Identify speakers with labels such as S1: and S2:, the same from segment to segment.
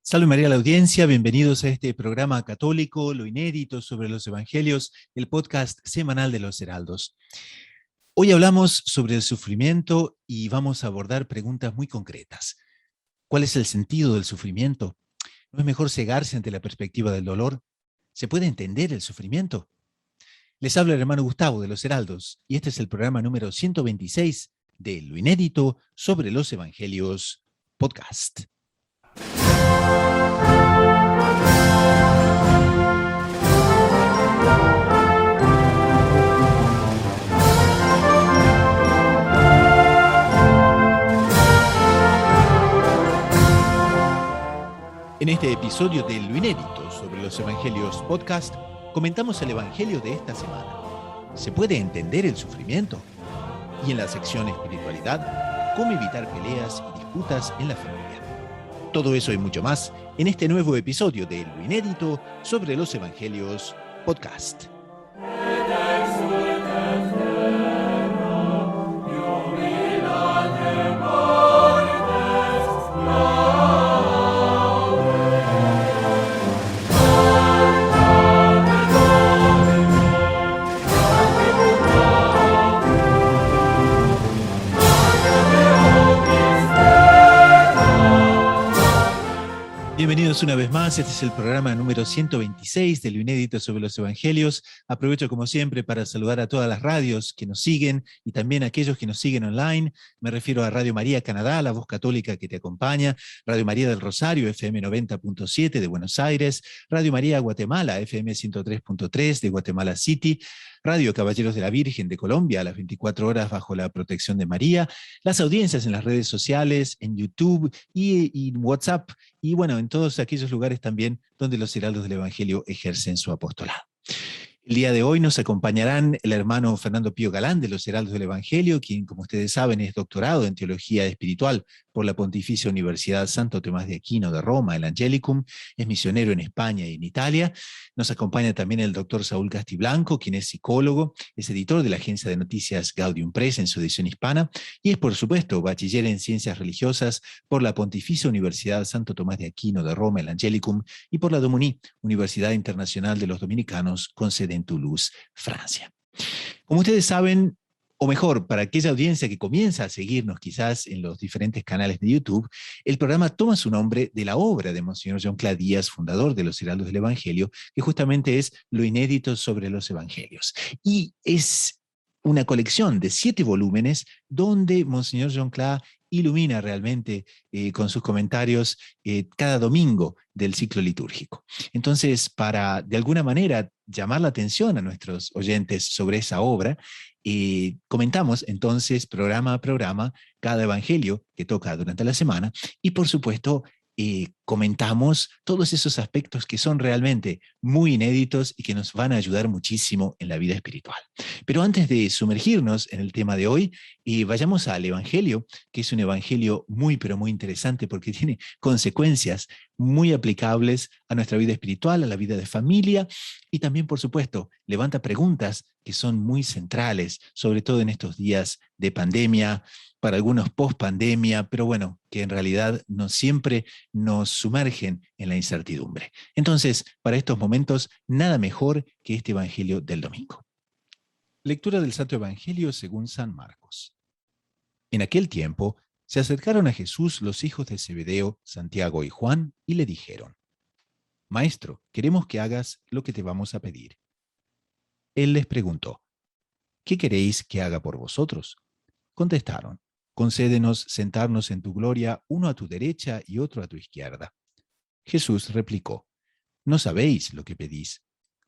S1: Salve María a la audiencia, bienvenidos a este programa católico, lo inédito sobre los evangelios, el podcast semanal de los Heraldos. Hoy hablamos sobre el sufrimiento y vamos a abordar preguntas muy concretas. ¿Cuál es el sentido del sufrimiento? ¿No es mejor cegarse ante la perspectiva del dolor? ¿Se puede entender el sufrimiento? Les habla el hermano Gustavo de los Heraldos y este es el programa número 126 de Lo inédito sobre los evangelios podcast. En este episodio de Lo inédito sobre los evangelios podcast, comentamos el evangelio de esta semana. ¿Se puede entender el sufrimiento? Y en la sección espiritualidad, ¿cómo evitar peleas y disputas en la familia? Todo eso y mucho más en este nuevo episodio de Lo inédito sobre los evangelios podcast. Bienvenidos una vez más, este es el programa número 126 de Lo inédito sobre los evangelios. Aprovecho como siempre para saludar a todas las radios que nos siguen y también a aquellos que nos siguen online. Me refiero a Radio María Canadá, la voz católica que te acompaña, Radio María del Rosario, FM 90.7 de Buenos Aires, Radio María Guatemala, FM 103.3 de Guatemala City, Radio Caballeros de la Virgen de Colombia, a las 24 horas bajo la protección de María, las audiencias en las redes sociales, en YouTube y WhatsApp, y bueno, en todos aquellos lugares también donde los heraldos del Evangelio ejercen su apostolado. El día de hoy nos acompañarán el hermano Fernando Pío Galán de los Heraldos del Evangelio, quien, como ustedes saben, es doctorado en Teología Espiritual por la Pontificia Universidad Santo Tomás de Aquino de Roma, el Angelicum, es misionero en España y en Italia. Nos acompaña también el doctor Saúl Castiblanco, quien es psicólogo, es editor de la agencia de noticias Gaudium Press en su edición hispana, y es, por supuesto, bachiller en Ciencias Religiosas por la Pontificia Universidad Santo Tomás de Aquino de Roma, el Angelicum, y por la Domuní, Universidad Internacional de los Dominicanos, con sede en Toulouse, Francia. Como ustedes saben, o mejor, para aquella audiencia que comienza a seguirnos quizás en los diferentes canales de YouTube, el programa toma su nombre de la obra de Monseñor John-Claude Díaz, fundador de los Heraldos del Evangelio, que justamente es Lo inédito sobre los evangelios. Y es una colección de 7 volúmenes donde Monseñor John-Claude ilumina realmente con sus comentarios cada domingo del ciclo litúrgico. Entonces, para de alguna manera llamar la atención a nuestros oyentes sobre esa obra, comentamos entonces programa a programa cada evangelio que toca durante la semana y por supuesto comentamos todos esos aspectos que son realmente muy inéditos y que nos van a ayudar muchísimo en la vida espiritual. Pero antes de sumergirnos en el tema de hoy, vayamos al evangelio, que es un evangelio muy pero muy interesante porque tiene consecuencias muy aplicables a nuestra vida espiritual, a la vida de familia y también, por supuesto, levanta preguntas que son muy centrales, sobre todo en estos días de pandemia, para algunos post-pandemia, pero bueno, que en realidad no siempre nos sumergen en la incertidumbre. Entonces, para estos momentos, nada mejor que este evangelio del domingo. Lectura del Santo Evangelio según San Marcos. En aquel tiempo, se acercaron a Jesús los hijos de Zebedeo, Santiago y Juan, y le dijeron: Maestro, queremos que hagas lo que te vamos a pedir. Él les preguntó: ¿Qué queréis que haga por vosotros? Contestaron: Concédenos sentarnos en tu gloria, uno a tu derecha y otro a tu izquierda. Jesús replicó: No sabéis lo que pedís.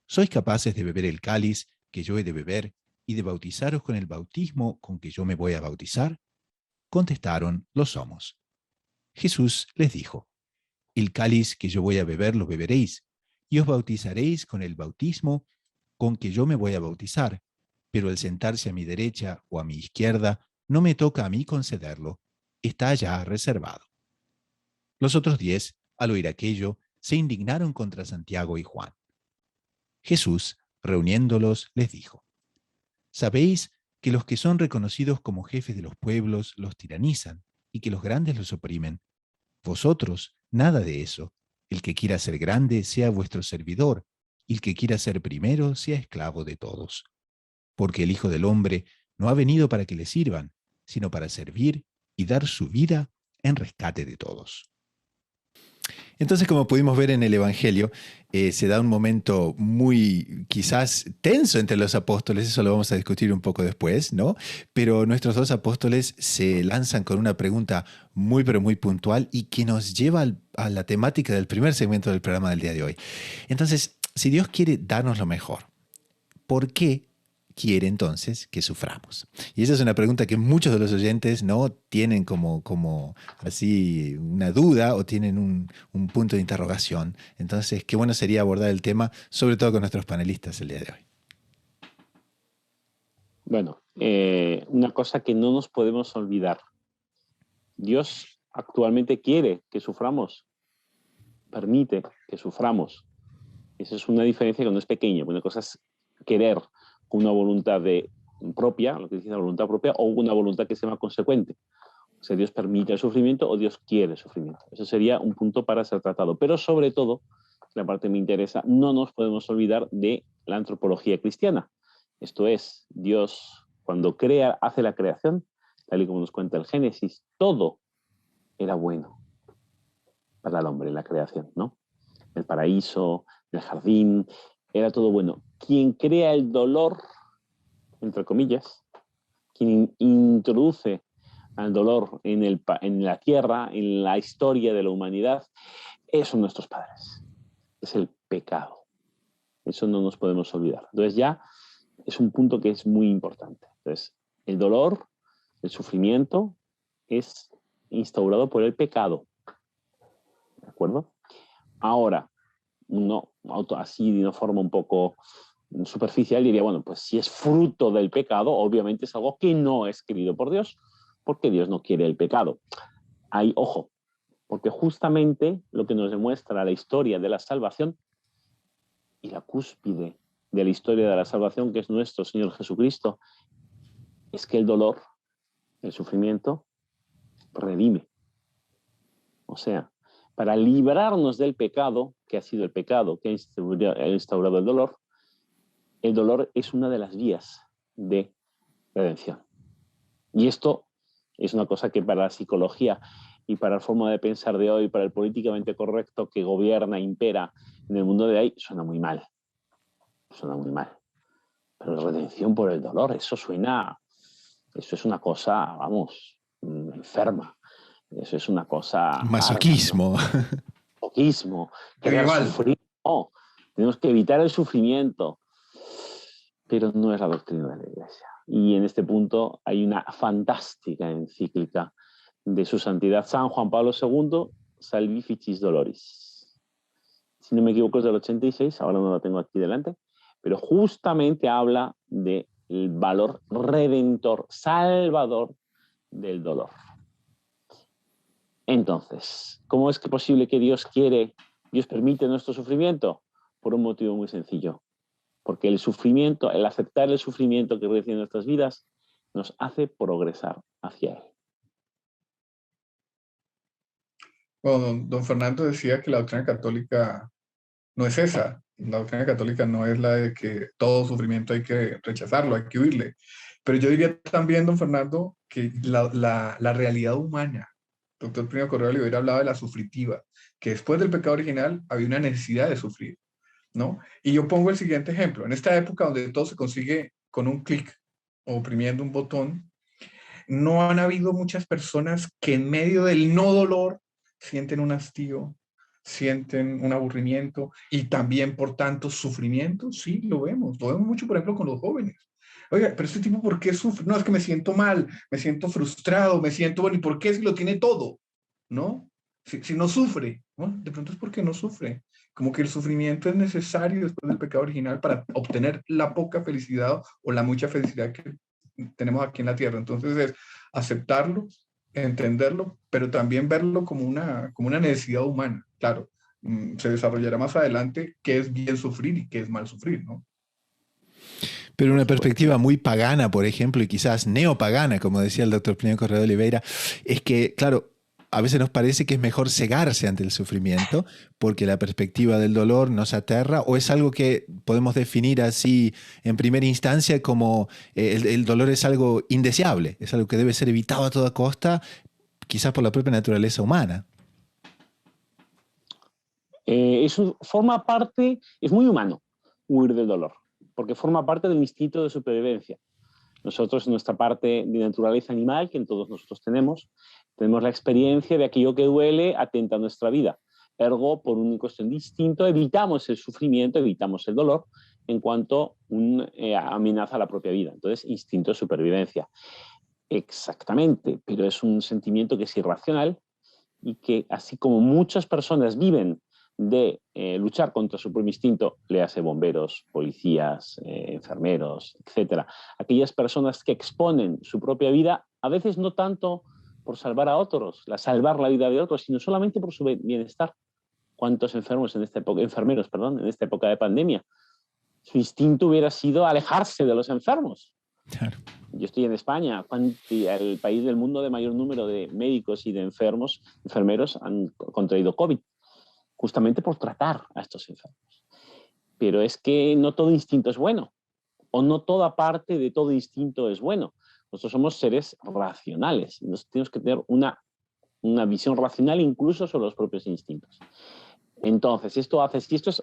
S1: ¿Sois capaces de beber el cáliz que yo he de beber y de bautizaros con el bautismo con que yo me voy a bautizar? Contestaron: Lo somos. Jesús les dijo: El cáliz que yo voy a beber lo beberéis, y os bautizaréis con el bautismo con que yo me voy a bautizar, pero el sentarse a mi derecha o a mi izquierda no me toca a mí concederlo, está ya reservado. Los otros 10, al oír aquello, se indignaron contra Santiago y Juan. Jesús, reuniéndolos, les dijo: Sabéis que los que son reconocidos como jefes de los pueblos los tiranizan y que los grandes los oprimen. Vosotros, nada de eso, El que quiera ser grande, sea vuestro servidor, y el que quiera ser primero, sea esclavo de todos. Porque el Hijo del Hombre no ha venido para que le sirvan, sino para servir y dar su vida en rescate de todos. Entonces, como pudimos ver en el Evangelio, se da un momento muy quizás tenso entre los apóstoles, eso lo vamos a discutir un poco después, ¿no? Pero nuestros dos apóstoles se lanzan con una pregunta muy, pero muy puntual y que nos lleva a la temática del primer segmento del programa del día de hoy. Entonces, si Dios quiere darnos lo mejor, ¿por qué quiere entonces que suframos? Y esa es una pregunta que muchos de los oyentes no tienen como así una duda o tienen un punto de interrogación. Entonces, qué bueno sería abordar el tema, sobre todo con nuestros panelistas el día de hoy.
S2: Bueno, una cosa que no nos podemos olvidar. Dios actualmente quiere que suframos, permite que suframos. Esa es una diferencia que no es pequeña. Una cosa es querer con una voluntad propia, lo que dice la voluntad propia, o una voluntad que sea más consecuente. O sea, Dios permite el sufrimiento o Dios quiere el sufrimiento. Eso sería un punto para ser tratado. Pero sobre todo, la parte que me interesa, no nos podemos olvidar de la antropología cristiana. Esto es, Dios cuando hace la creación, tal y como nos cuenta el Génesis, todo era bueno para el hombre en la creación, ¿no? El paraíso, el jardín, era todo bueno. Quien crea el dolor, entre comillas, quien introduce al dolor en la tierra, en la historia de la humanidad, son nuestros padres. Es el pecado. Eso no nos podemos olvidar. Entonces ya es un punto que es muy importante. Entonces, el dolor, el sufrimiento, es instaurado por el pecado. ¿De acuerdo? Ahora, uno así de una forma un poco superficial diría, bueno, pues si es fruto del pecado, obviamente es algo que no es querido por Dios, porque Dios no quiere el pecado. Ahí, ojo, porque justamente lo que nos demuestra la historia de la salvación y la cúspide de la historia de la salvación, que es nuestro Señor Jesucristo, es que el dolor, el sufrimiento, redime. O sea, para librarnos del pecado, que ha sido el pecado que ha instaurado el dolor es una de las vías de redención. Y esto es una cosa que para la psicología y para la forma de pensar de hoy, para el políticamente correcto que gobierna, impera en el mundo de hoy, suena muy mal. Suena muy mal. Pero la redención por el dolor, eso es una cosa, vamos, enferma. Eso es una cosa...
S1: Masoquismo.
S2: Masoquismo. Querer sufrir. No, tenemos que evitar el sufrimiento. Pero no es la doctrina de la Iglesia. Y en este punto hay una fantástica encíclica de su santidad San Juan Pablo II, Salvificis Doloris. Si no me equivoco es del 86, ahora no la tengo aquí delante, pero justamente habla del valor redentor, salvador del dolor. Entonces, ¿cómo es posible que Dios permite nuestro sufrimiento? Por un motivo muy sencillo. Porque el sufrimiento, el aceptar el sufrimiento que recibe en nuestras vidas, nos hace progresar hacia él.
S3: Bueno, don Fernando decía que la doctrina católica no es esa. La doctrina católica no es la de que todo sufrimiento hay que rechazarlo, hay que huirle. Pero yo diría también, don Fernando, que la realidad humana, doctor Primo Correa Oliveira hablaba de la sufritiva, que después del pecado original había una necesidad de sufrir, ¿no? Y yo pongo el siguiente ejemplo. En esta época donde todo se consigue con un clic o oprimiendo un botón, no han habido muchas personas que en medio del no dolor sienten un hastío, sienten un aburrimiento y también, por tanto, sufrimiento. Sí, lo vemos mucho, por ejemplo, con los jóvenes. Oiga, pero este tipo, ¿por qué sufre? No, es que me siento mal, me siento frustrado, me siento, bueno, ¿y por qué si lo tiene todo? ¿No? Si no sufre, ¿no? De pronto es porque no sufre. Como que el sufrimiento es necesario después del pecado original para obtener la poca felicidad o la mucha felicidad que tenemos aquí en la tierra. Entonces es aceptarlo, entenderlo, pero también verlo como una necesidad humana. Claro, se desarrollará más adelante qué es bien sufrir y qué es mal sufrir, ¿no?
S1: Pero una perspectiva muy pagana, por ejemplo, y quizás neopagana, como decía el doctor Plinio Correa de Oliveira, es que, claro, a veces nos parece que es mejor cegarse ante el sufrimiento porque la perspectiva del dolor nos aterra, o es algo que podemos definir así en primera instancia como el dolor es algo indeseable, es algo que debe ser evitado a toda costa, quizás por la propia naturaleza humana.
S2: Forma parte, es muy humano huir del dolor, porque forma parte del instinto de supervivencia. Nosotros, en nuestra parte de naturaleza animal, que todos nosotros tenemos la experiencia de aquello que duele atenta a nuestra vida. Ergo, por una cuestión de instinto, evitamos el sufrimiento, evitamos el dolor en cuanto amenaza a la propia vida. Entonces, instinto de supervivencia. Exactamente, pero es un sentimiento que es irracional y que, así como muchas personas viven de luchar contra su propio instinto, le hace bomberos, policías, enfermeros, etcétera. Aquellas personas que exponen su propia vida, a veces no tanto por salvar a otros, salvar la vida de otros, sino solamente por su bienestar. ¿Cuántos enfermeros en esta época de pandemia? Su instinto hubiera sido alejarse de los enfermos.
S1: Claro.
S2: Yo estoy en España, el país del mundo de mayor número de médicos y de enfermeros han contraído COVID, justamente por tratar a estos enfermos. Pero es que no todo instinto es bueno, o no toda parte de todo instinto es bueno. Nosotros somos seres racionales, y tenemos que tener una visión racional incluso sobre los propios instintos. Entonces,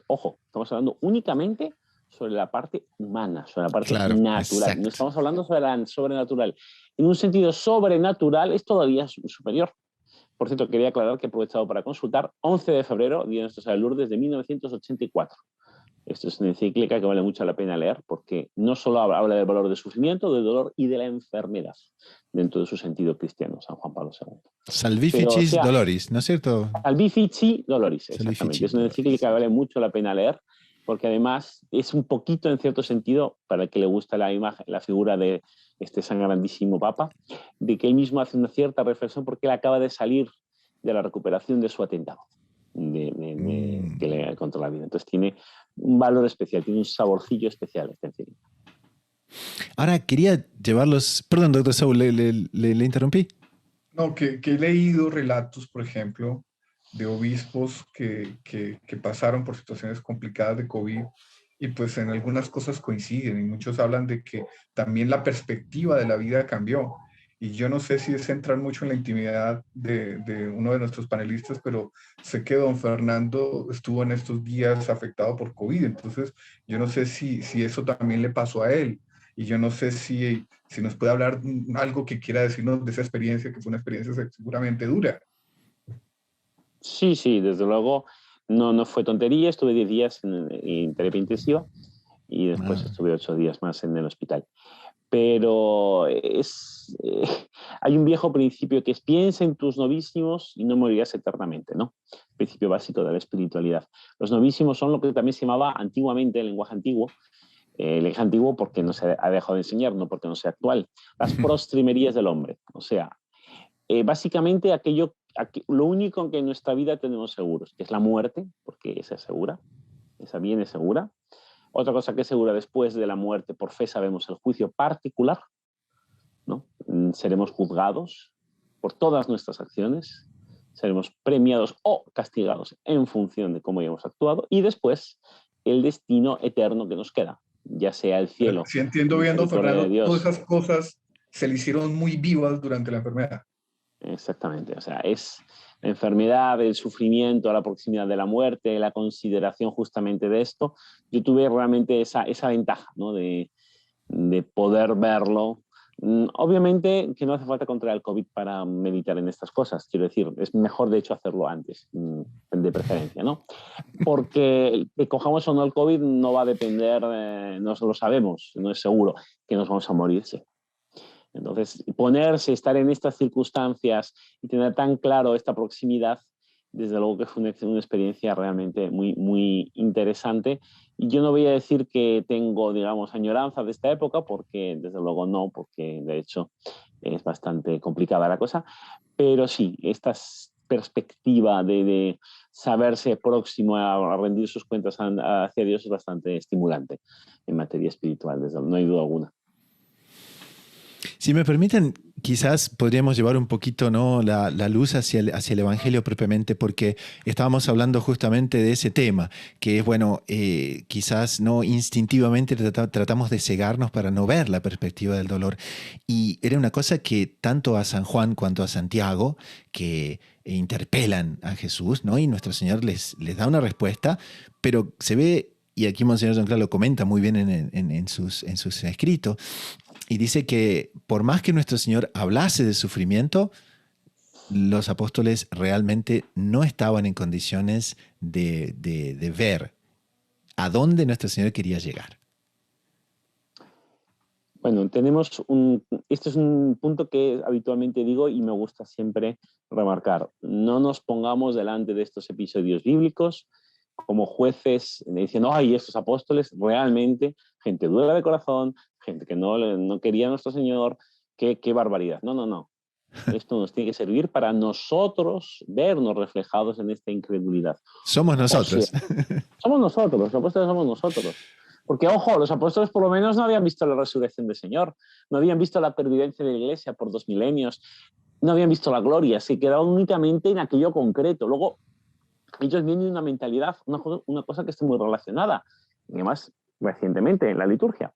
S2: ojo, estamos hablando únicamente sobre la parte humana, sobre la parte natural.
S1: Exacto.
S2: No estamos hablando sobre la sobrenatural. En un sentido sobrenatural es todavía superior. Por cierto, quería aclarar que he aprovechado para consultar 11 de febrero, Día de Nuestra Señora de Lourdes, de 1984. Esto es una encíclica que vale mucho la pena leer porque no solo habla del valor del sufrimiento, del dolor y de la enfermedad dentro de su sentido cristiano, San Juan Pablo II.
S1: Salvificis Doloris, ¿no es cierto?
S2: Salvifici Doloris, exactamente.
S1: Salvifici
S2: es una encíclica que vale mucho la pena leer porque además es un poquito, en cierto sentido, para el que le gusta la figura de este san grandísimo Papa, de que él mismo hace una cierta reflexión porque él acaba de salir de la recuperación de su atentado que le contra la vida. Entonces tiene un valor especial, tiene un saborcillo especial esta encíclica.
S1: Ahora quería llevarlos... Perdón, doctor Saúl, ¿le interrumpí?
S3: No, que he leído relatos, por ejemplo, de obispos que pasaron por situaciones complicadas de COVID y pues en algunas cosas coinciden y muchos hablan de que también la perspectiva de la vida cambió. Y yo no sé si es entrar mucho en la intimidad de uno de nuestros panelistas, pero sé que don Fernando estuvo en estos días afectado por COVID, entonces yo no sé si eso también le pasó a él. Y yo no sé si nos puede hablar algo que quiera decirnos de esa experiencia, que fue una experiencia seguramente dura.
S2: Sí, desde luego no fue tontería. Estuve 10 días en terapia intensiva y después estuve 8 días más en el hospital. Pero hay un viejo principio que es: piensa en tus novísimos y no morirás eternamente, ¿no? Principio básico de la espiritualidad. Los novísimos son lo que también se llamaba antiguamente, el lenguaje antiguo porque no se ha dejado de enseñar, no porque no sea actual, las prostrimerías del hombre. O sea, básicamente lo único que en nuestra vida tenemos seguros, que es la muerte, porque esa es segura, esa viene segura. Otra cosa que es segura después de la muerte, por fe sabemos, el juicio particular, ¿no? Seremos juzgados por todas nuestras acciones, seremos premiados o castigados en función de cómo hayamos actuado, y después el destino eterno que nos queda, ya sea el cielo.
S3: Si entiendo bien, don Fernando, todas esas cosas se le hicieron muy vivas durante la enfermedad.
S2: Exactamente, o sea, es la enfermedad, el sufrimiento, la proximidad de la muerte, la consideración justamente de esto. Yo tuve realmente esa ventaja, ¿no? de poder verlo. Obviamente que no hace falta contraer el COVID para meditar en estas cosas, quiero decir, es mejor de hecho hacerlo antes, de preferencia, ¿no? Porque que cojamos o no el COVID no va a depender, no lo sabemos, no es seguro que nos vamos a morir, sí. Entonces, estar en estas circunstancias y tener tan claro esta proximidad, desde luego que fue una experiencia realmente muy, muy interesante. Y yo no voy a decir que tengo, digamos, añoranza de esta época, porque desde luego no, porque de hecho es bastante complicada la cosa, pero sí, esta perspectiva de saberse próximo a rendir sus cuentas hacia Dios es bastante estimulante en materia espiritual, desde luego, no hay duda alguna.
S1: Si me permiten, quizás podríamos llevar un poquito, ¿no?, la luz hacia el Evangelio propiamente, porque estábamos hablando justamente de ese tema, que es, bueno, quizás no instintivamente tratamos de cegarnos para no ver la perspectiva del dolor. Y era una cosa que tanto a San Juan cuanto a Santiago, que interpelan a Jesús, ¿no? Y nuestro Señor les da una respuesta, pero se ve, y aquí Monseñor Jonclar lo comenta muy bien en sus escritos, y dice que por más que nuestro Señor hablase de sufrimiento, los apóstoles realmente no estaban en condiciones de ver a dónde nuestro Señor quería llegar.
S2: Bueno, este es un punto que habitualmente digo y me gusta siempre remarcar. No nos pongamos delante de estos episodios bíblicos como jueces diciendo, ay, estos apóstoles realmente, gente dura de corazón, gente que no quería a nuestro Señor, qué barbaridad. No. Esto nos tiene que servir para nosotros vernos reflejados en esta incredulidad.
S1: Somos nosotros.
S2: O sea, somos nosotros, los apóstoles somos nosotros. Porque, ojo, los apóstoles por lo menos no habían visto la resurrección del Señor, no habían visto la pervivencia de la Iglesia por 2 milenios, no habían visto la gloria, se quedaban únicamente en aquello concreto. Luego, ellos vienen de una mentalidad, una cosa que está muy relacionada, y además recientemente en la liturgia.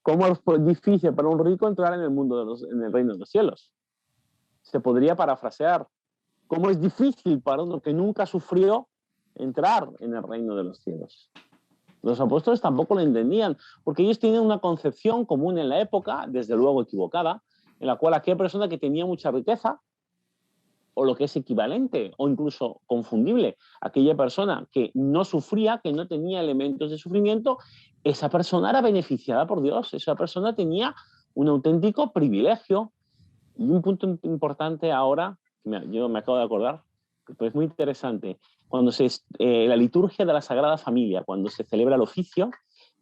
S2: ¿Cómo es difícil para un rico entrar en el mundo en el reino de los cielos? Se podría parafrasear. ¿Cómo es difícil para uno que nunca sufrió entrar en el reino de los cielos? Los apóstoles tampoco lo entendían, porque ellos tienen una concepción común en la época, desde luego equivocada, en la cual aquella persona que tenía mucha riqueza, o lo que es equivalente, o incluso confundible, aquella persona que no sufría, que no tenía elementos de sufrimiento, esa persona era beneficiada por Dios, esa persona tenía un auténtico privilegio. Y un punto importante ahora, yo me acabo de acordar, pero es muy interesante, cuando la liturgia de la Sagrada Familia, cuando se celebra el oficio,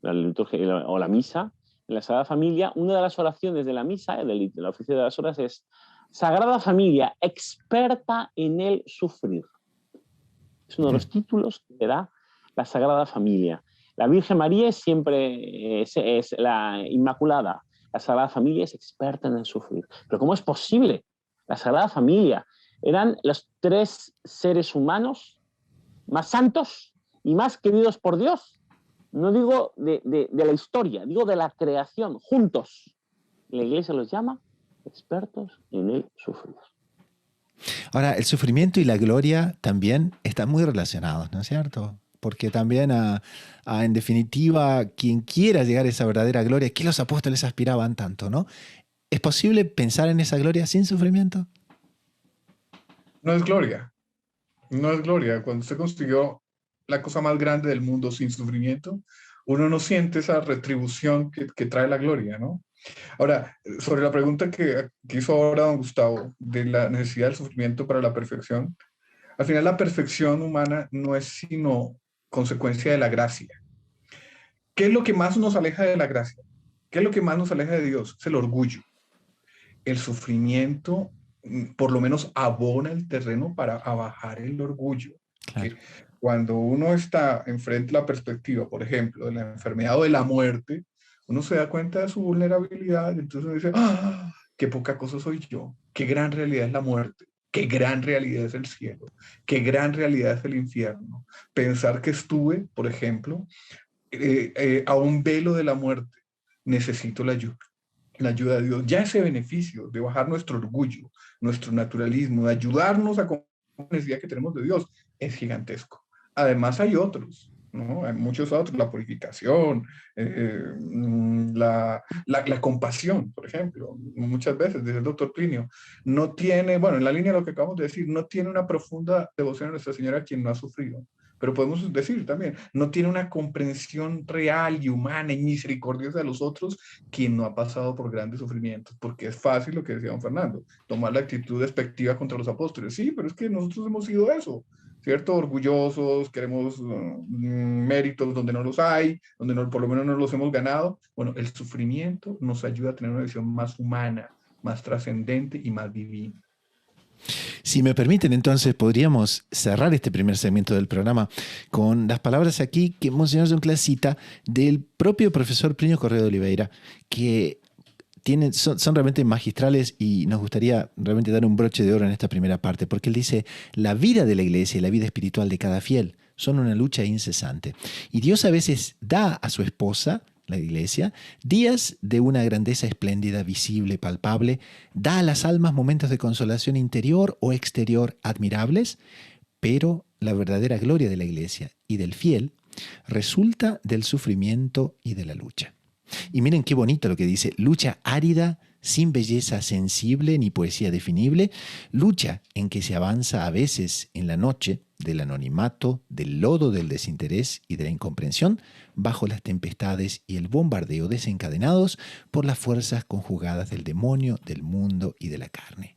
S2: la liturgia o la misa, en la Sagrada Familia, una de las oraciones de la misa, del oficio de las horas, es Sagrada Familia, experta en el sufrir. Es uno de los títulos que da la Sagrada Familia. La Virgen María siempre es la Inmaculada. La Sagrada Familia es experta en el sufrir. Pero ¿cómo es posible? La Sagrada Familia eran los 3 seres humanos más santos y más queridos por Dios. No digo de la historia, digo de la creación, juntos. La Iglesia los llama expertos en el sufrir.
S1: Ahora, el sufrimiento y la gloria también están muy relacionados, ¿no es cierto? Porque también, en definitiva, quien quiera llegar a esa verdadera gloria, que los apóstoles aspiraban tanto, ¿no? ¿Es posible pensar en esa gloria sin sufrimiento?
S3: No es gloria. No es gloria. Cuando usted consiguió la cosa más grande del mundo sin sufrimiento, uno no siente esa retribución que trae la gloria, ¿no? Ahora, sobre la pregunta que hizo ahora don Gustavo de la necesidad del sufrimiento para la perfección, al final la perfección humana no es sino consecuencia de la gracia. ¿Qué es lo que más nos aleja de la gracia? ¿Qué es lo que más nos aleja de Dios? Es el orgullo. El sufrimiento, por lo menos, abona el terreno para abajar el orgullo.
S1: Claro.
S3: Cuando uno está enfrente de la perspectiva, por ejemplo, de la enfermedad o de la muerte, uno se da cuenta de su vulnerabilidad, entonces uno dice, ¡ah! ¡Qué poca cosa soy yo! ¡Qué gran realidad es la muerte! ¡Qué gran realidad es el cielo! ¡Qué gran realidad es el infierno! Pensar que estuve, por ejemplo, a un velo de la muerte, necesito la ayuda de Dios. Ya ese beneficio de bajar nuestro orgullo, nuestro naturalismo, de ayudarnos a con la necesidad que tenemos de Dios, es gigantesco. Además hay otros, ¿no? Hay muchos otros, la purificación, la compasión, por ejemplo. Muchas veces, dice el doctor Plinio, no tiene, bueno, en la línea de lo que acabamos de decir, no tiene una profunda devoción a Nuestra Señora quien no ha sufrido. Pero podemos decir también, no tiene una comprensión real y humana y misericordiosa de los otros quien no ha pasado por grandes sufrimientos, porque es fácil lo que decía don Fernando, tomar la actitud despectiva contra los apóstoles. Sí, pero es que nosotros hemos sido eso, ¿cierto? Orgullosos, queremos méritos donde no los hay, donde no, por lo menos no los hemos ganado. Bueno, el sufrimiento nos ayuda a tener una visión más humana, más trascendente y más divina.
S1: Si me permiten, entonces podríamos cerrar este primer segmento del programa con las palabras aquí que Monseñor Jonclar cita del propio profesor Plinio Correa de Oliveira, que son realmente magistrales y nos gustaría realmente dar un broche de oro en esta primera parte, porque él dice, la vida de la iglesia y la vida espiritual de cada fiel son una lucha incesante. Y Dios a veces da a su esposa, la iglesia, días de una grandeza espléndida, visible, palpable, da a las almas momentos de consolación interior o exterior admirables, pero la verdadera gloria de la iglesia y del fiel resulta del sufrimiento y de la lucha. Y miren qué bonito lo que dice, lucha árida, sin belleza sensible ni poesía definible, lucha en que se avanza a veces en la noche del anonimato, del lodo del desinterés y de la incomprensión, bajo las tempestades y el bombardeo desencadenados por las fuerzas conjugadas del demonio, del mundo y de la carne.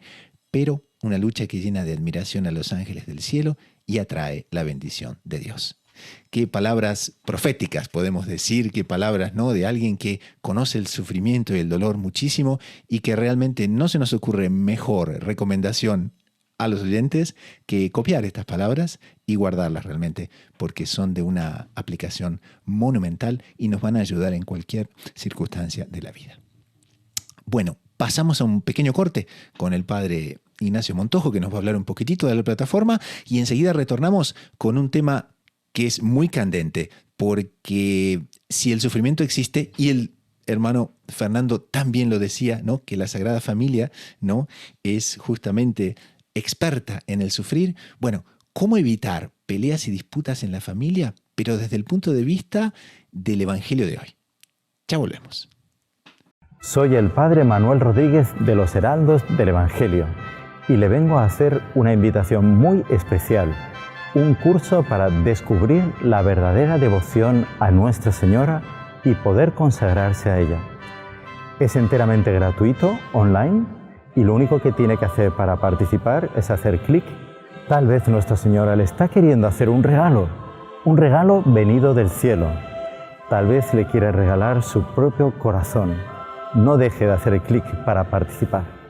S1: Pero una lucha que llena de admiración a los ángeles del cielo y atrae la bendición de Dios. Qué palabras proféticas podemos decir, qué palabras, ¿no?, de alguien que conoce el sufrimiento y el dolor muchísimo y que realmente no se nos ocurre mejor recomendación a los oyentes que copiar estas palabras y guardarlas realmente, porque son de una aplicación monumental y nos van a ayudar en cualquier circunstancia de la vida. Bueno, pasamos a un pequeño corte con el padre Ignacio Montojo, que nos va a hablar un poquitito de la plataforma, y enseguida retornamos con un tema que es muy candente, porque si el sufrimiento existe, y el hermano Fernando también lo decía, ¿no?, que la Sagrada Familia, ¿no?, es justamente experta en el sufrir. Bueno, ¿cómo evitar peleas y disputas en la familia, pero desde el punto de vista del Evangelio de hoy? Ya volvemos.
S4: Soy el padre Manuel Rodríguez de los Heraldos del Evangelio y le vengo a hacer una invitación muy especial, un curso para descubrir la verdadera devoción a Nuestra Señora y poder consagrarse a ella. Es enteramente gratuito, online, y lo único que tiene que hacer para participar es hacer clic. Tal vez Nuestra Señora le está queriendo hacer un regalo venido del cielo. Tal vez le quiere regalar su propio corazón. No deje de hacer clic para participar.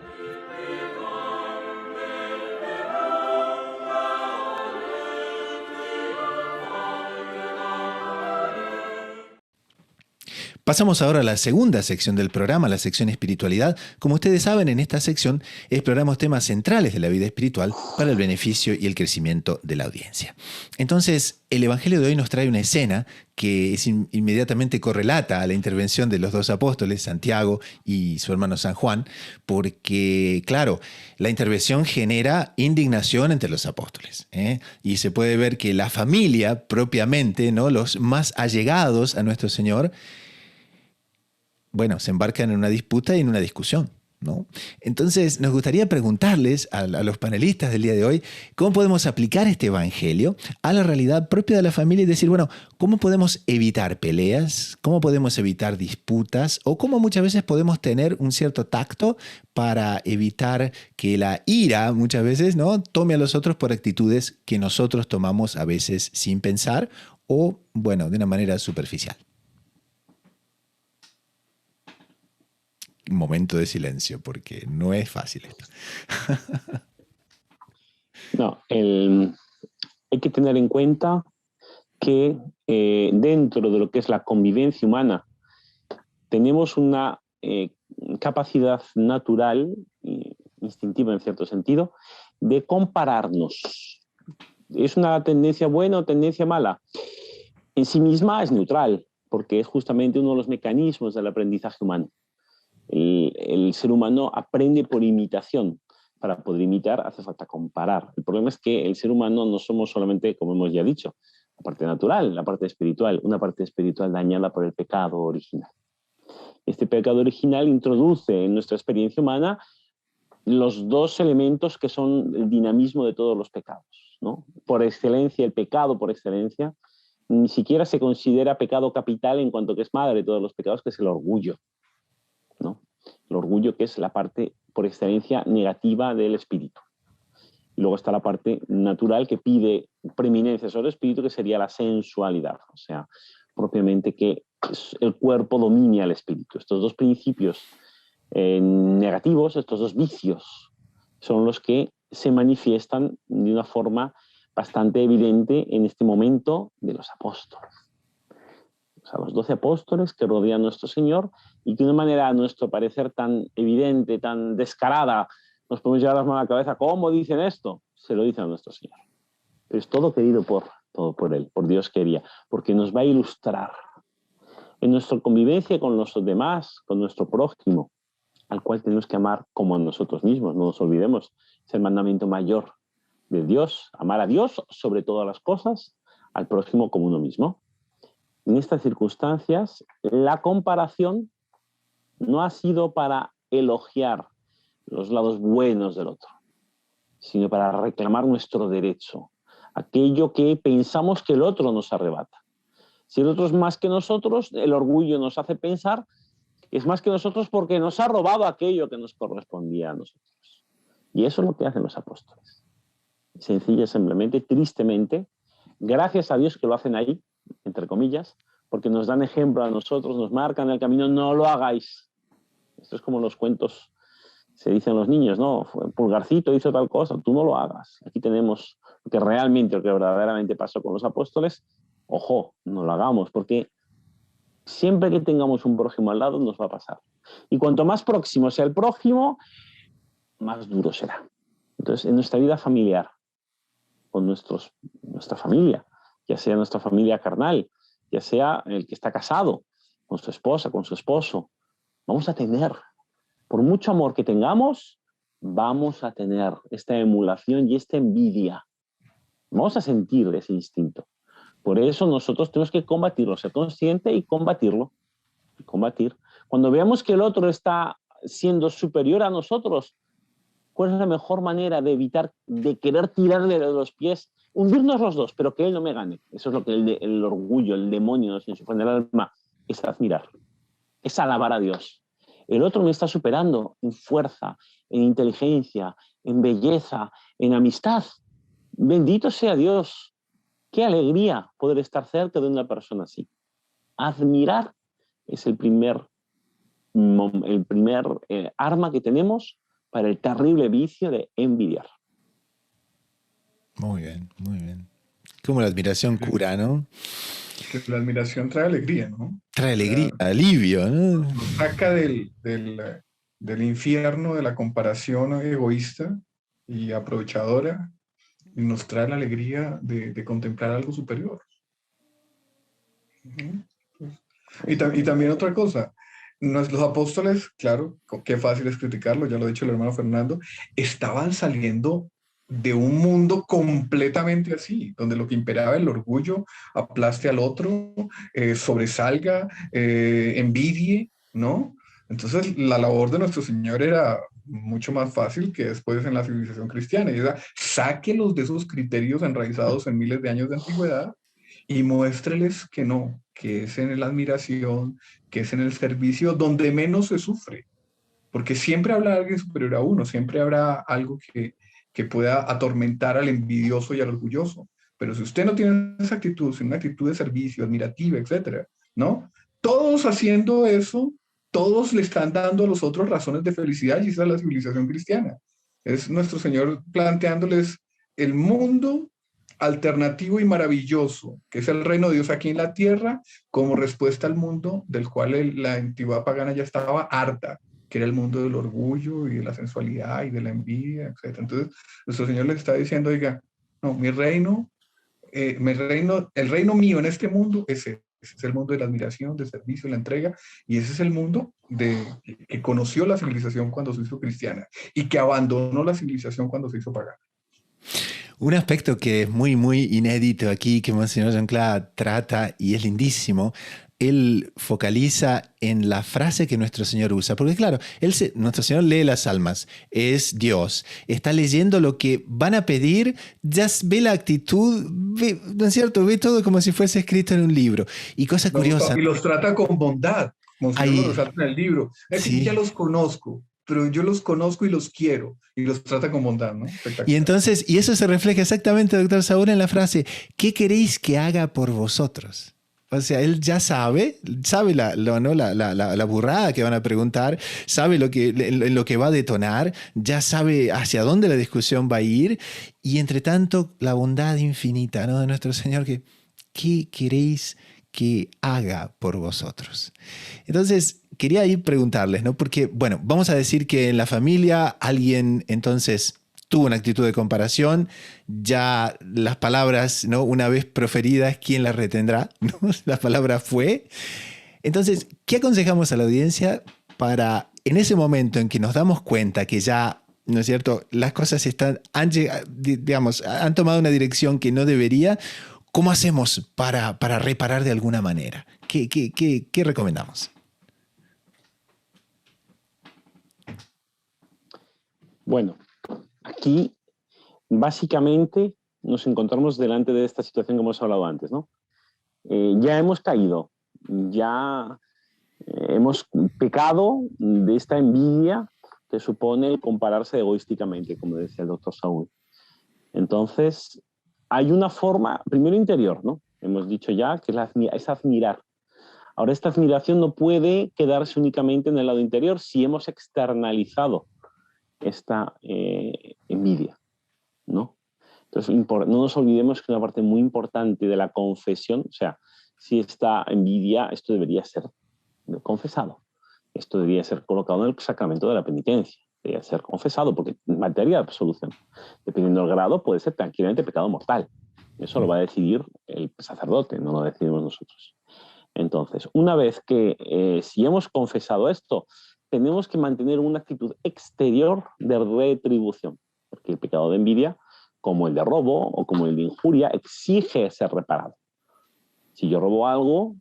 S1: Pasamos ahora a la segunda sección del programa, la sección espiritualidad. Como ustedes saben, en esta sección exploramos temas centrales de la vida espiritual para el beneficio y el crecimiento de la audiencia. Entonces, el Evangelio de hoy nos trae una escena que es inmediatamente correlata a la intervención de los dos apóstoles, Santiago y su hermano San Juan, porque, claro, la intervención genera indignación entre los apóstoles, y se puede ver que la familia propiamente, ¿no?, los más allegados a nuestro Señor, bueno, se embarcan en una disputa y en una discusión, ¿no? Entonces, nos gustaría preguntarles a los panelistas del día de hoy cómo podemos aplicar este evangelio a la realidad propia de la familia y decir, bueno, ¿cómo podemos evitar peleas? ¿Cómo podemos evitar disputas? ¿O cómo muchas veces podemos tener un cierto tacto para evitar que la ira, muchas veces, ¿no?, tome a los otros por actitudes que nosotros tomamos a veces sin pensar o, bueno, de una manera superficial? Un momento de silencio, porque no es fácil esto.
S2: No, hay que tener en cuenta que dentro de lo que es la convivencia humana tenemos una capacidad natural, instintiva en cierto sentido, de compararnos. ¿Es una tendencia buena o tendencia mala? En sí misma es neutral, porque es justamente uno de los mecanismos del aprendizaje humano. El ser humano aprende por imitación. Para poder imitar hace falta comparar. El problema es que el ser humano no somos solamente, como hemos ya dicho, la parte natural, la parte espiritual, una parte espiritual dañada por el pecado original. Este pecado original introduce en nuestra experiencia humana los dos elementos que son el dinamismo de todos los pecados, ¿no? Por excelencia, el pecado por excelencia, ni siquiera se considera pecado capital en cuanto que es madre de todos los pecados, que es el orgullo, ¿no? El orgullo, que es la parte por excelencia negativa del espíritu. Y luego está la parte natural que pide preeminencia sobre el espíritu, que sería la sensualidad, o sea, propiamente que el cuerpo domine al espíritu. Estos dos principios negativos, estos dos vicios, son los que se manifiestan de una forma bastante evidente en este momento de los apóstoles. O sea, los 12 apóstoles que rodean a nuestro Señor y que de una manera, a nuestro parecer, tan evidente, tan descarada, nos podemos llevar las manos a la cabeza. ¿Cómo dicen esto? Se lo dicen a nuestro Señor. Pero es todo querido todo por Él, por Dios quería, porque nos va a ilustrar en nuestra convivencia con los demás, con nuestro prójimo, al cual tenemos que amar como a nosotros mismos. No nos olvidemos, es el mandamiento mayor de Dios, amar a Dios sobre todas las cosas, al prójimo como uno mismo. En estas circunstancias, la comparación no ha sido para elogiar los lados buenos del otro, sino para reclamar nuestro derecho, aquello que pensamos que el otro nos arrebata. Si el otro es más que nosotros, el orgullo nos hace pensar que es más que nosotros porque nos ha robado aquello que nos correspondía a nosotros. Y eso es lo que hacen los apóstoles. Sencilla, simplemente, tristemente, gracias a Dios que lo hacen ahí, entre comillas, porque nos dan ejemplo a nosotros, nos marcan el camino, no lo hagáis. Esto es como los cuentos, se dicen los niños, ¿no? Pulgarcito hizo tal cosa, tú no lo hagas. Aquí tenemos lo que verdaderamente pasó con los apóstoles. Ojo, no lo hagamos, porque siempre que tengamos un prójimo al lado nos va a pasar. Y cuanto más próximo sea el prójimo, más duro será. Entonces, en nuestra vida familiar, con nuestra familia, ya sea nuestra familia carnal, ya sea el que está casado, con su esposa, con su esposo, vamos a tener, por mucho amor que tengamos, vamos a tener esta emulación y esta envidia. Vamos a sentir ese instinto. Por eso nosotros tenemos que combatirlo, ser consciente y combatirlo. Combatir. Cuando veamos que el otro está siendo superior a nosotros, ¿cuál es la mejor manera de evitar, de querer tirarle de los pies, hundirnos los dos, pero que él no me gane? Eso es lo que el orgullo, el demonio nos insufla en el alma, es admirar, es alabar a Dios. El otro me está superando en fuerza, en inteligencia, en belleza, en amistad. Bendito sea Dios. Qué alegría poder estar cerca de una persona así. Admirar es el primer arma que tenemos para el terrible vicio de envidiar.
S1: Muy bien, muy bien. Como la admiración cura, ¿no?
S3: Que la admiración trae alegría, ¿no?
S1: Trae alegría, alivio, ¿no?
S3: Nos saca del infierno de la comparación egoísta y aprovechadora y nos trae la alegría de contemplar algo superior. Y también otra cosa, los apóstoles, claro, qué fácil es criticarlo, ya lo ha dicho el hermano Fernando, estaban saliendo de un mundo completamente así, donde lo que imperaba el orgullo, aplaste al otro, sobresalga, envidie, ¿no? Entonces la labor de nuestro Señor era mucho más fácil que después en la civilización cristiana, y era sáquelos de esos criterios enraizados en miles de años de antigüedad y muéstreles que no, que es en la admiración, que es en el servicio donde menos se sufre, porque siempre habrá alguien superior a uno, siempre habrá algo que pueda atormentar al envidioso y al orgulloso. Pero si usted no tiene esa actitud, sino una actitud de servicio, admirativa, etcétera, ¿no? Todos haciendo eso, todos le están dando a los otros razones de felicidad, y esa es la civilización cristiana. Es nuestro Señor planteándoles el mundo alternativo y maravilloso, que es el reino de Dios aquí en la tierra, como respuesta al mundo del cual la antigüedad pagana ya estaba harta, que era el mundo del orgullo y de la sensualidad y de la envidia, etc. Entonces, nuestro Señor les está diciendo, oiga, no, el reino mío en este mundo es ese. Ese es el mundo de la admiración, del servicio, la entrega, y ese es el mundo que conoció la civilización cuando se hizo cristiana y que abandonó la civilización cuando se hizo pagana.
S1: Un aspecto que es muy, muy inédito aquí, que Monseñor Jean-Claude trata y es lindísimo, él focaliza en la frase que nuestro Señor usa. Porque claro, nuestro Señor lee las almas, es Dios, está leyendo lo que van a pedir, ya ve la actitud, ¿no es cierto? Ve todo como si fuese escrito en un libro. Y cosa curiosa.
S3: Y los trata con bondad, Monseñor los trata en el libro. Es
S1: sí.
S3: que ya los conozco, pero yo los conozco y los quiero, y los trata con bondad, ¿no?
S1: Y entonces, y eso se refleja exactamente, doctor Saúl, en la frase, ¿qué queréis que haga por vosotros? O sea, él ya sabe la burrada que van a preguntar, sabe lo que va a detonar, ya sabe hacia dónde la discusión va a ir, y entre tanto la bondad infinita, ¿no?, de nuestro Señor, ¿qué queréis que haga por vosotros. Entonces, quería ir preguntarles, ¿no? Porque, bueno, vamos a decir que en la familia alguien entonces tuvo una actitud de comparación, ya las palabras, ¿no? Una vez proferidas, ¿quién las retendrá? ¿No? La palabra fue. Entonces, ¿qué aconsejamos a la audiencia para, en ese momento en que nos damos cuenta que ya, ¿no es cierto?, las cosas han tomado una dirección que no debería? ¿Cómo hacemos para reparar de alguna manera? ¿Qué recomendamos?
S2: Bueno, aquí básicamente nos encontramos delante de esta situación que hemos hablado antes, ¿no? Ya hemos caído, ya hemos pecado de esta envidia que supone compararse egoísticamente, como decía el doctor Saúl. Entonces, hay una forma, primero interior, ¿no? Hemos dicho ya que es admirar. Ahora, esta admiración no puede quedarse únicamente en el lado interior si hemos externalizado esta envidia, ¿no? Entonces, no nos olvidemos que una parte muy importante de la confesión, o sea, si esta envidia, esto debería ser confesado. Esto debería ser colocado en el sacramento de la penitencia. Debería ser confesado, porque en materia de absolución, dependiendo del grado, puede ser tranquilamente pecado mortal. Eso lo va a decidir el sacerdote, no lo decidimos nosotros. Entonces, una vez que si hemos confesado esto, tenemos que mantener una actitud exterior de retribución, porque el pecado de envidia, como el de robo o como el de injuria, exige ser reparado. Si yo robo algo,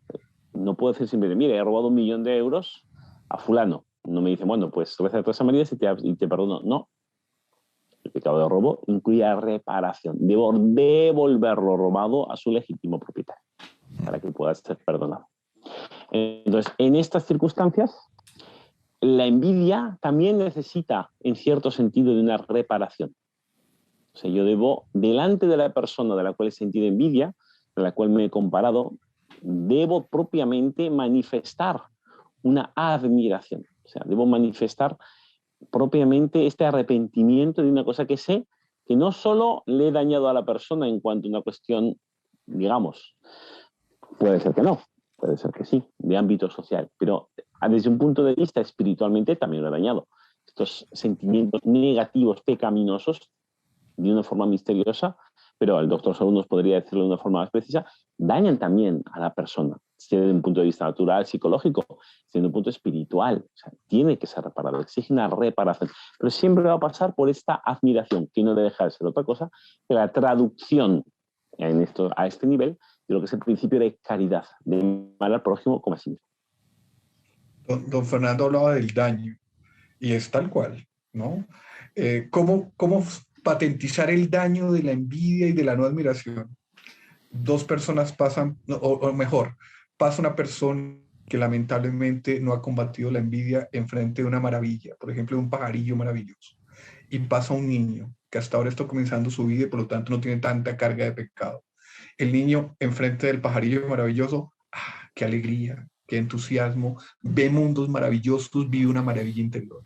S2: no puedo decir simplemente, mire, he robado 1 millón de euros a fulano. No me dice, bueno, pues reza a Teresa María y te perdono. No. El pecado de robo incluye reparación. Debo devolver lo robado a su legítimo propietario para que pueda ser perdonado. Entonces, en estas circunstancias, la envidia también necesita, en cierto sentido, de una reparación. O sea, yo debo, delante de la persona de la cual he sentido envidia, de la cual me he comparado, debo propiamente manifestar una admiración. O sea, debo manifestar propiamente este arrepentimiento de una cosa que sé que no solo le he dañado a la persona en cuanto a una cuestión, digamos, puede ser que no, puede ser que sí, de ámbito social, pero desde un punto de vista espiritualmente también lo he dañado. Estos sentimientos negativos, pecaminosos, de una forma misteriosa, pero el doctor Saúl nos podría decirlo de una forma más precisa, dañan también a la persona, sea desde un punto de vista natural, psicológico, desde un punto espiritual. O sea, tiene que ser reparado, exige una reparación, pero siempre va a pasar por esta admiración, que no debe dejar de ser otra cosa que la traducción a este nivel de lo que es el principio de caridad, de amar al prójimo como a sí mismo.
S3: Don Fernando hablaba del daño, y es tal cual, ¿no? ¿Cómo patentizar el daño de la envidia y de la no admiración? Dos personas pasan, o mejor, pasa una persona que lamentablemente no ha combatido la envidia enfrente de una maravilla, por ejemplo, de un pajarillo maravilloso, y pasa un niño que hasta ahora está comenzando su vida y por lo tanto no tiene tanta carga de pecado. El niño enfrente del pajarillo maravilloso, qué alegría, qué entusiasmo, ve mundos maravillosos, vive una maravilla interior.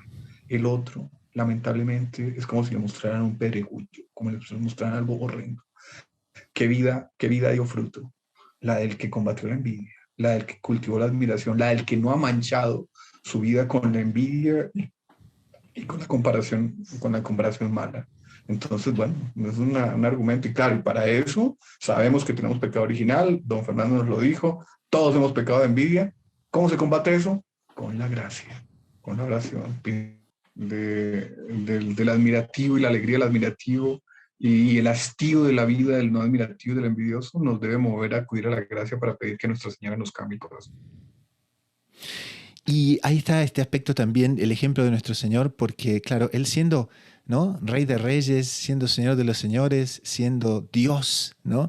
S3: El otro, lamentablemente, es como si le mostraran un pedregullo, como si le mostraran algo horrendo. ¿Qué vida dio fruto? La del que combatió la envidia, la del que cultivó la admiración, la del que no ha manchado su vida con la envidia y con la comparación mala. Entonces, bueno, es un argumento. Y claro, y para eso sabemos que tenemos pecado original, don Fernando nos lo dijo, todos hemos pecado de envidia. ¿Cómo se combate eso? Con la gracia, con la oración del admirativo y la alegría del admirativo y el hastío de la vida del no admirativo y del envidioso nos debe mover a acudir a la gracia para pedir que Nuestra Señora nos cambie el corazón.
S1: Y ahí está este aspecto también, el ejemplo de nuestro Señor, porque claro, Él siendo, ¿no?, Rey de Reyes, siendo Señor de los Señores, siendo Dios, ¿no?,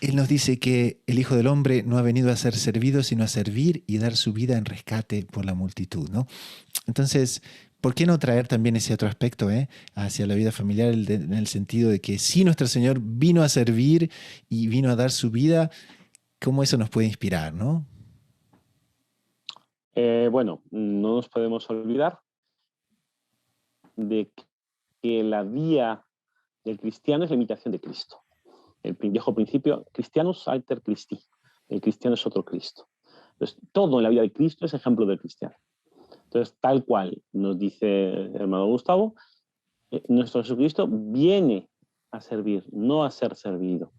S1: Él nos dice que el Hijo del Hombre no ha venido a ser servido, sino a servir y dar su vida en rescate por la multitud, ¿no? Entonces, ¿por qué no traer también ese otro aspecto hacia la vida familiar en el sentido de que si nuestro Señor vino a servir y vino a dar su vida, cómo eso nos puede inspirar, ¿no?
S2: Bueno, no nos podemos olvidar de que la vía del cristiano es la imitación de Cristo. El viejo principio, Christianus alter Christi, El cristiano es otro Cristo. Entonces, todo en la vida de Cristo es ejemplo del cristiano. Entonces, tal cual nos dice el hermano Gustavo, nuestro Jesucristo viene a servir, no a ser servido.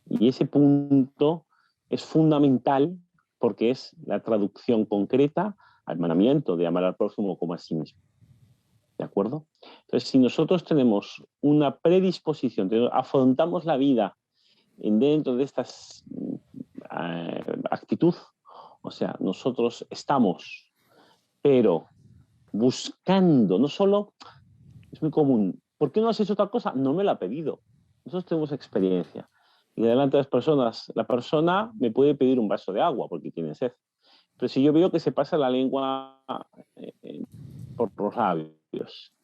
S2: Y ese punto es fundamental porque es la traducción concreta al mandamiento de amar al prójimo como a sí mismo. ¿De acuerdo? Entonces, si nosotros tenemos una predisposición, afrontamos la vida dentro de esta actitud, o sea, nosotros estamos, pero buscando, no solo, es muy común, ¿por qué no has hecho otra cosa? No me la ha pedido. Nosotros tenemos experiencia. Y delante de las personas, la persona me puede pedir un vaso de agua porque tiene sed. Pero si yo veo que se pasa la lengua por los labios,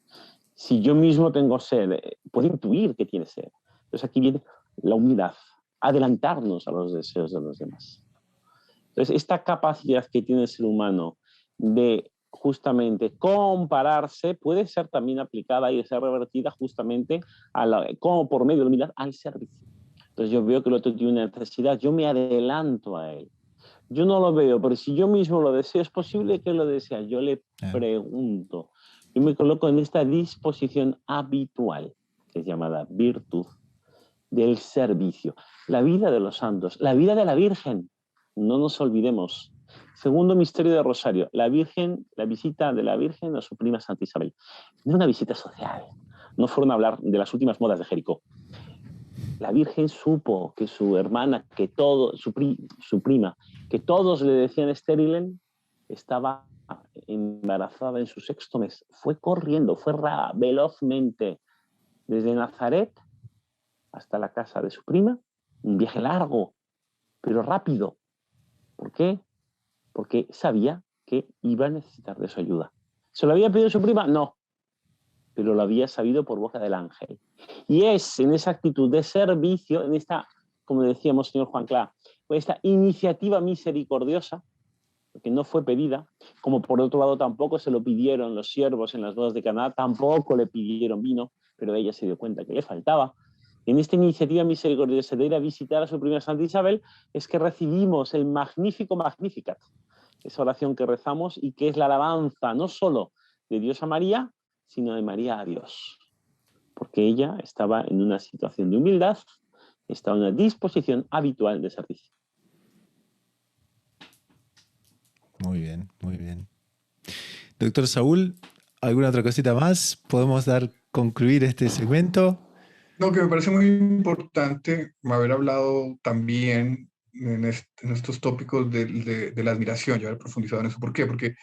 S2: si yo mismo tengo sed, puedo intuir que tiene sed. Entonces aquí viene la humildad, adelantarnos a los deseos de los demás. Entonces esta capacidad que tiene el ser humano de justamente compararse puede ser también aplicada y ser revertida justamente como por medio de la humildad al servicio. Entonces yo veo que el otro tiene una necesidad, yo me adelanto a él. Yo no lo veo, pero si yo mismo lo deseo, es posible que lo desee. Yo le pregunto. Yo me coloco en esta disposición habitual, que es llamada virtud del servicio. La vida de los santos, la vida de la Virgen, no nos olvidemos. Segundo misterio del Rosario, la visita de la Virgen a su prima Santa Isabel. No una visita social, no fueron a hablar de las últimas modas de Jericó. La Virgen supo que su hermana, su prima, que todos le decían estéril, estaba embarazada en su 6º mes. Fue corriendo, fue velozmente desde Nazaret hasta la casa de su prima, un viaje largo, pero rápido. ¿Por qué? Porque sabía que iba a necesitar de su ayuda. ¿Se lo había pedido su prima? No, pero lo había sabido por boca del ángel. Y es en esa actitud de servicio, en esta, como decíamos, señor Juan Clá, esta iniciativa misericordiosa, que no fue pedida, como por otro lado tampoco se lo pidieron los siervos en las bodas de Caná, tampoco le pidieron vino, pero ella se dio cuenta que le faltaba. En esta iniciativa misericordiosa de ir a visitar a su prima Santa Isabel es que recibimos el magnífico Magnificat, esa oración que rezamos y que es la alabanza no solo de Dios a María, sino de María a Dios, porque ella estaba en una situación de humildad, estaba en una disposición habitual de servicio.
S1: Muy bien, muy bien. Doctor Saúl, ¿alguna otra cosita más? ¿Podemos concluir este segmento?
S3: No, que me parece muy importante haber hablado también en estos tópicos de la admiración, yo haber profundizado en eso. ¿Por qué? Porque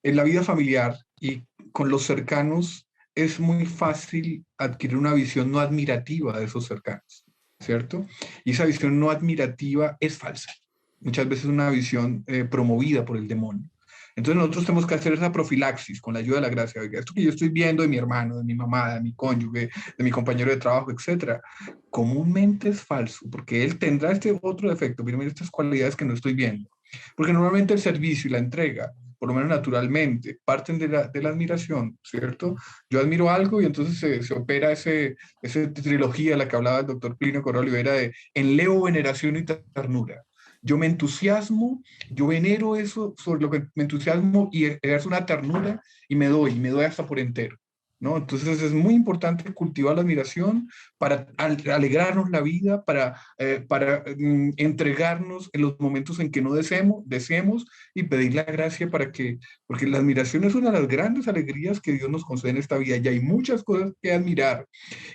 S3: en la vida familiar y con los cercanos es muy fácil adquirir una visión no admirativa de esos cercanos, ¿cierto? Y esa visión no admirativa es falsa. Muchas veces es una visión promovida por el demonio. Entonces nosotros tenemos que hacer esa profilaxis con la ayuda de la gracia. Oiga, esto que yo estoy viendo de mi hermano, de mi mamá, de mi cónyuge, de mi compañero de trabajo, etcétera, comúnmente es falso, porque él tendrá este otro defecto, pero mira estas cualidades que no estoy viendo. Porque normalmente el servicio y la entrega, por lo menos naturalmente, parten de la admiración, ¿cierto? Yo admiro algo y entonces se opera esa trilogía de la que hablaba el doctor Plinio Correa Olivera de enleo, veneración y ternura. Yo me entusiasmo, yo venero eso sobre lo que me entusiasmo y ejerzo una ternura y me doy hasta por entero, ¿no? Entonces es muy importante cultivar la admiración para alegrarnos la vida, para entregarnos en los momentos en que no deseemos y pedir la gracia porque la admiración es una de las grandes alegrías que Dios nos concede en esta vida y hay muchas cosas que admirar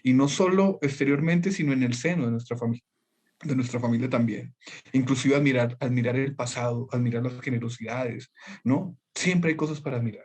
S3: y no solo exteriormente, sino en el seno de nuestra familia también. Inclusive admirar el pasado, admirar las generosidades, ¿no? Siempre hay cosas para admirar.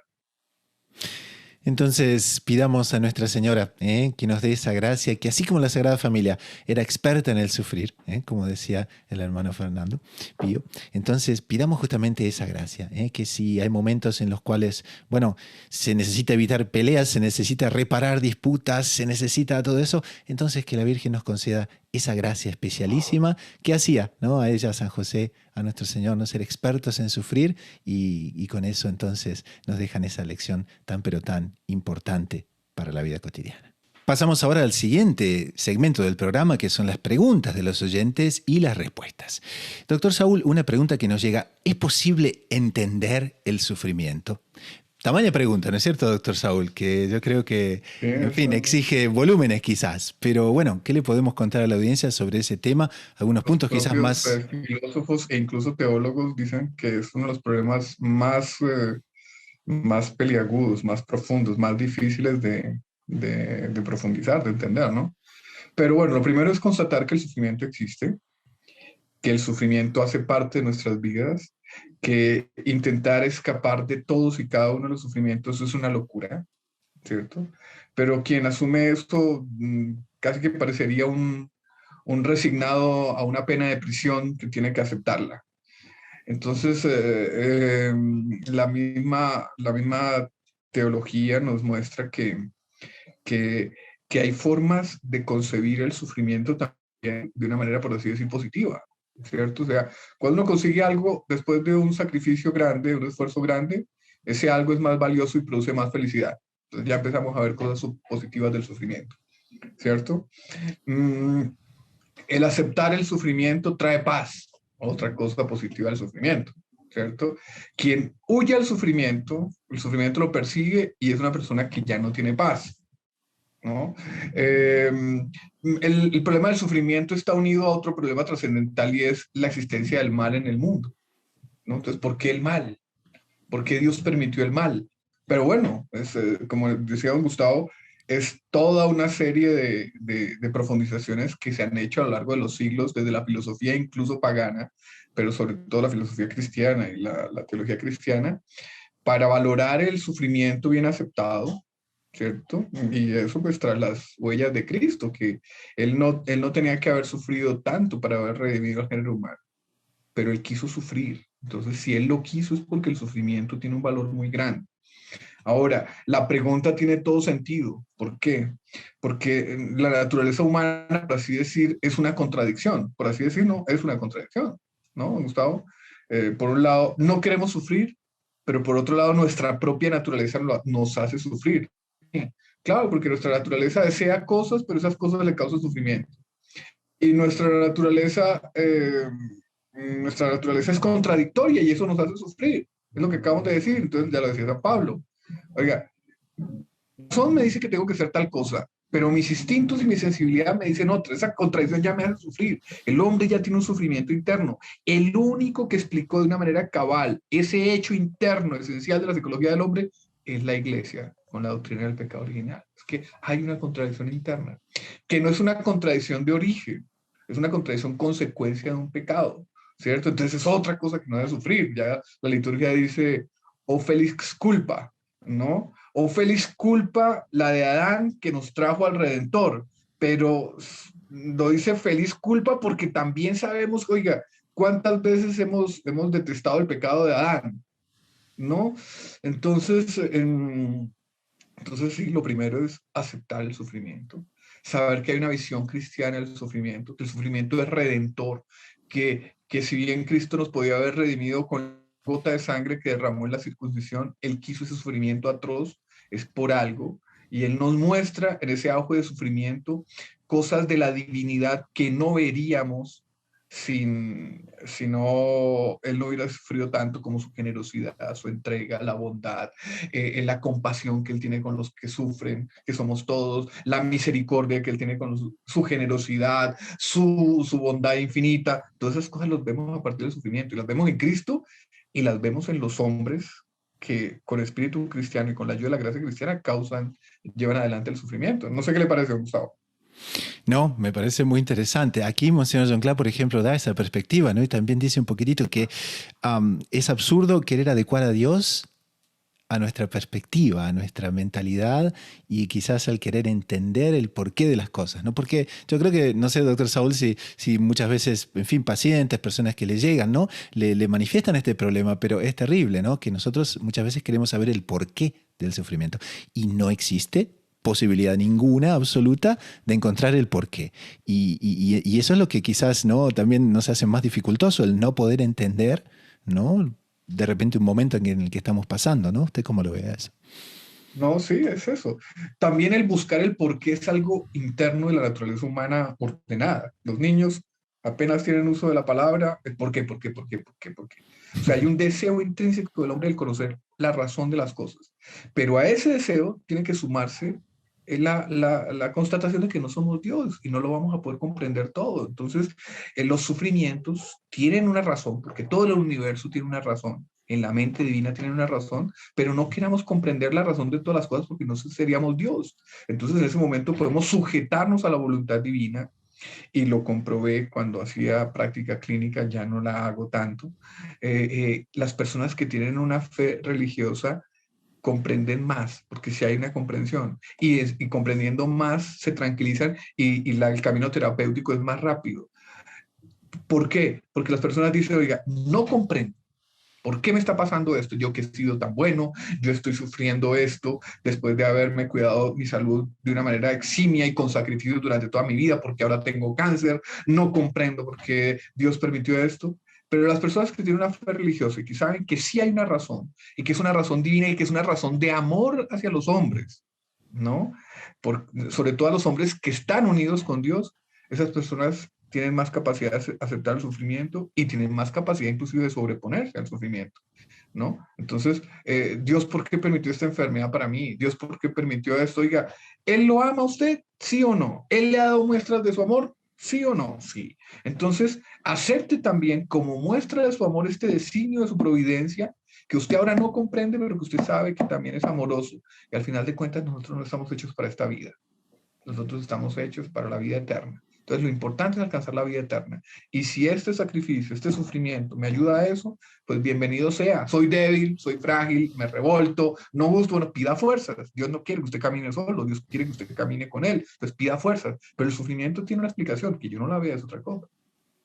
S1: Entonces pidamos a Nuestra Señora que nos dé esa gracia, que así como la Sagrada Familia era experta en el sufrir, como decía el hermano Fernando Pío, entonces pidamos justamente esa gracia, que si hay momentos en los cuales, bueno, se necesita evitar peleas, se necesita reparar disputas, se necesita todo eso, entonces que la Virgen nos conceda esa gracia especialísima que hacía, ¿no? A ella, a San José, a nuestro Señor, no ser expertos en sufrir y con eso entonces nos dejan esa lección tan pero tan importante para la vida cotidiana. Pasamos ahora al siguiente segmento del programa, que son las preguntas de los oyentes y las respuestas. Doctor Saúl, una pregunta que nos llega: ¿es posible entender el sufrimiento? Tamaña pregunta, ¿no es cierto, doctor Saúl? Que yo creo que,
S3: Sí,
S1: en fin, exige volúmenes quizás. Pero bueno, ¿qué le podemos contar a la audiencia sobre ese tema? Algunos puntos quizás más...
S3: filósofos e incluso teólogos dicen que es uno de los problemas más peliagudos, más profundos, más difíciles de profundizar, de entender, ¿no? Pero bueno, lo primero es constatar que el sufrimiento existe, que el sufrimiento hace parte de nuestras vidas, que intentar escapar de todos y cada uno de los sufrimientos es una locura, ¿cierto? Pero quien asume esto casi que parecería un resignado a una pena de prisión que tiene que aceptarla. Entonces, la misma teología nos muestra que hay formas de concebir el sufrimiento también de una manera, por así decir, positiva, ¿cierto? O sea, cuando uno consigue algo después de un sacrificio grande, un esfuerzo grande, ese algo es más valioso y produce más felicidad. Entonces ya empezamos a ver cosas positivas del sufrimiento, ¿cierto? El aceptar el sufrimiento trae paz, otra cosa positiva del sufrimiento, ¿cierto? Quien huye al sufrimiento, el sufrimiento lo persigue y es una persona que ya no tiene paz, ¿no? El problema del sufrimiento está unido a otro problema trascendental y es la existencia del mal en el mundo, ¿no? Entonces, ¿por qué el mal? ¿Por qué Dios permitió el mal? Pero bueno, como decía don Gustavo, es toda una serie de profundizaciones que se han hecho a lo largo de los siglos, desde la filosofía incluso pagana, pero sobre todo la filosofía cristiana y la teología cristiana, para valorar el sufrimiento bien aceptado, ¿cierto? Y eso pues tras las huellas de Cristo, que él no tenía que haber sufrido tanto para haber redimido al género humano, pero él quiso sufrir. Entonces, si él lo quiso es porque el sufrimiento tiene un valor muy grande. Ahora, la pregunta tiene todo sentido. ¿Por qué? Porque la naturaleza humana, por así decir, es una contradicción. Por así decir, no, es una contradicción, ¿no, Gustavo? Por un lado, no queremos sufrir, pero por otro lado, nuestra propia naturaleza nos hace sufrir. Claro, porque nuestra naturaleza desea cosas, pero esas cosas le causan sufrimiento. Y nuestra naturaleza es contradictoria y eso nos hace sufrir. Es lo que acabamos de decir. Entonces, ya lo decía San Pablo. Oiga, razón me dice que tengo que hacer tal cosa, pero mis instintos y mi sensibilidad me dicen otra. Esa contradicción ya me hace sufrir. El hombre ya tiene un sufrimiento interno. El único que explicó de una manera cabal ese hecho interno esencial de la psicología del hombre es la Iglesia, con la doctrina del pecado original. Es que hay una contradicción interna, que no es una contradicción de origen, es una contradicción consecuencia de un pecado, ¿cierto? Entonces es otra cosa que no debe sufrir. Ya la liturgia dice, o felix culpa, ¿no? O feliz culpa la de Adán que nos trajo al Redentor, pero lo dice feliz culpa porque también sabemos, oiga, cuántas veces hemos detestado el pecado de Adán, ¿no? Entonces sí, lo primero es aceptar el sufrimiento, saber que hay una visión cristiana del sufrimiento, que el sufrimiento es redentor, que si bien Cristo nos podía haber redimido con gota de sangre que derramó en la circuncisión, Él quiso ese sufrimiento atroz, es por algo, y Él nos muestra en ese auge de sufrimiento cosas de la divinidad que no veríamos si no, Él no hubiera sufrido tanto, como su generosidad, su entrega, la bondad, la compasión que Él tiene con los que sufren, que somos todos, la misericordia que Él tiene con su generosidad, su bondad infinita. Todas esas cosas las vemos a partir del sufrimiento y las vemos en Cristo y las vemos en los hombres que con espíritu cristiano y con la ayuda de la gracia cristiana llevan adelante el sufrimiento. No sé qué le parece, Gustavo.
S1: No, me parece muy interesante. Aquí Monseñor John Clark, por ejemplo, da esa perspectiva, ¿no? Y también dice un poquitito que es absurdo querer adecuar a Dios a nuestra perspectiva, a nuestra mentalidad y quizás al querer entender el porqué de las cosas, ¿no? Porque yo creo que, no sé, doctor Saúl, si muchas veces, en fin, pacientes, personas que le llegan, ¿no? Le manifiestan este problema, pero es terrible, ¿no? Que nosotros muchas veces queremos saber el porqué del sufrimiento y no existe posibilidad ninguna, absoluta, de encontrar el porqué. Y eso es lo que quizás, ¿no? También nos hace más dificultoso, el no poder entender, ¿no? De repente un momento en el que estamos pasando, ¿no? ¿Usted cómo lo ve eso?
S3: No, sí, es eso. También el buscar el por qué es algo interno de la naturaleza humana ordenada. Los niños apenas tienen uso de la palabra, el por qué, por qué, por qué, por qué, por qué. O sea, hay un deseo intrínseco del hombre de conocer la razón de las cosas. Pero a ese deseo tiene que sumarse la constatación de que no somos Dios y no lo vamos a poder comprender todo. Entonces, los sufrimientos tienen una razón, porque todo el universo tiene una razón. En la mente divina tiene una razón, pero no queramos comprender la razón de todas las cosas porque no seríamos Dios. Entonces en ese momento podemos sujetarnos a la voluntad divina y lo comprobé cuando hacía práctica clínica, ya no la hago tanto. Las personas que tienen una fe religiosa comprenden más, porque si hay una comprensión y comprendiendo más se tranquilizan el camino terapéutico es más rápido. ¿Por qué? Porque las personas dicen, oiga, no comprendo. ¿Por qué me está pasando esto? Yo que he sido tan bueno, yo estoy sufriendo esto después de haberme cuidado mi salud de una manera eximia y con sacrificios durante toda mi vida, porque ahora tengo cáncer, no comprendo por qué Dios permitió esto. Pero las personas que tienen una fe religiosa y que saben que sí hay una razón, y que es una razón divina y que es una razón de amor hacia los hombres, ¿no? Sobre todo a los hombres que están unidos con Dios, esas personas tienen más capacidad de aceptar el sufrimiento y tienen más capacidad inclusive de sobreponerse al sufrimiento, ¿no? Entonces, Dios, ¿por qué permitió esta enfermedad para mí? Dios, ¿por qué permitió esto? Oiga, ¿Él lo ama a usted? ¿Sí o no? ¿Él le ha dado muestras de su amor? ¿Sí o no? Sí. Entonces, acepte también como muestra de su amor este designio de su providencia, que usted ahora no comprende, pero que usted sabe que también es amoroso. Y al final de cuentas, nosotros no estamos hechos para esta vida. Nosotros estamos hechos para la vida eterna. Entonces, lo importante es alcanzar la vida eterna. Y si este sacrificio, este sufrimiento me ayuda a eso, pues bienvenido sea. Soy débil, soy frágil, me revolto, no gusto, bueno, pida fuerzas. Dios no quiere que usted camine solo, Dios quiere que usted camine con Él. Entonces, pida fuerzas. Pero el sufrimiento tiene una explicación, que yo no la veo, es otra cosa.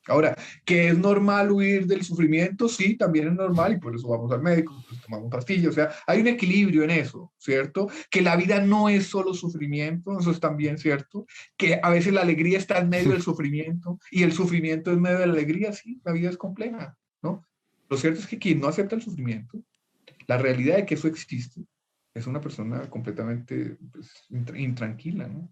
S3: Ahora, ¿que es normal huir del sufrimiento? Sí, también es normal y por eso vamos al médico, pues tomamos pastillas. O sea, hay un equilibrio en eso, ¿cierto? Que la vida no es solo sufrimiento, eso es también cierto. Que a veces la alegría está en medio del sufrimiento y el sufrimiento en medio de la alegría, sí, la vida es compleja, ¿no? Lo cierto es que quien no acepta el sufrimiento, la realidad de que eso existe, es una persona completamente pues, intranquila, ¿no?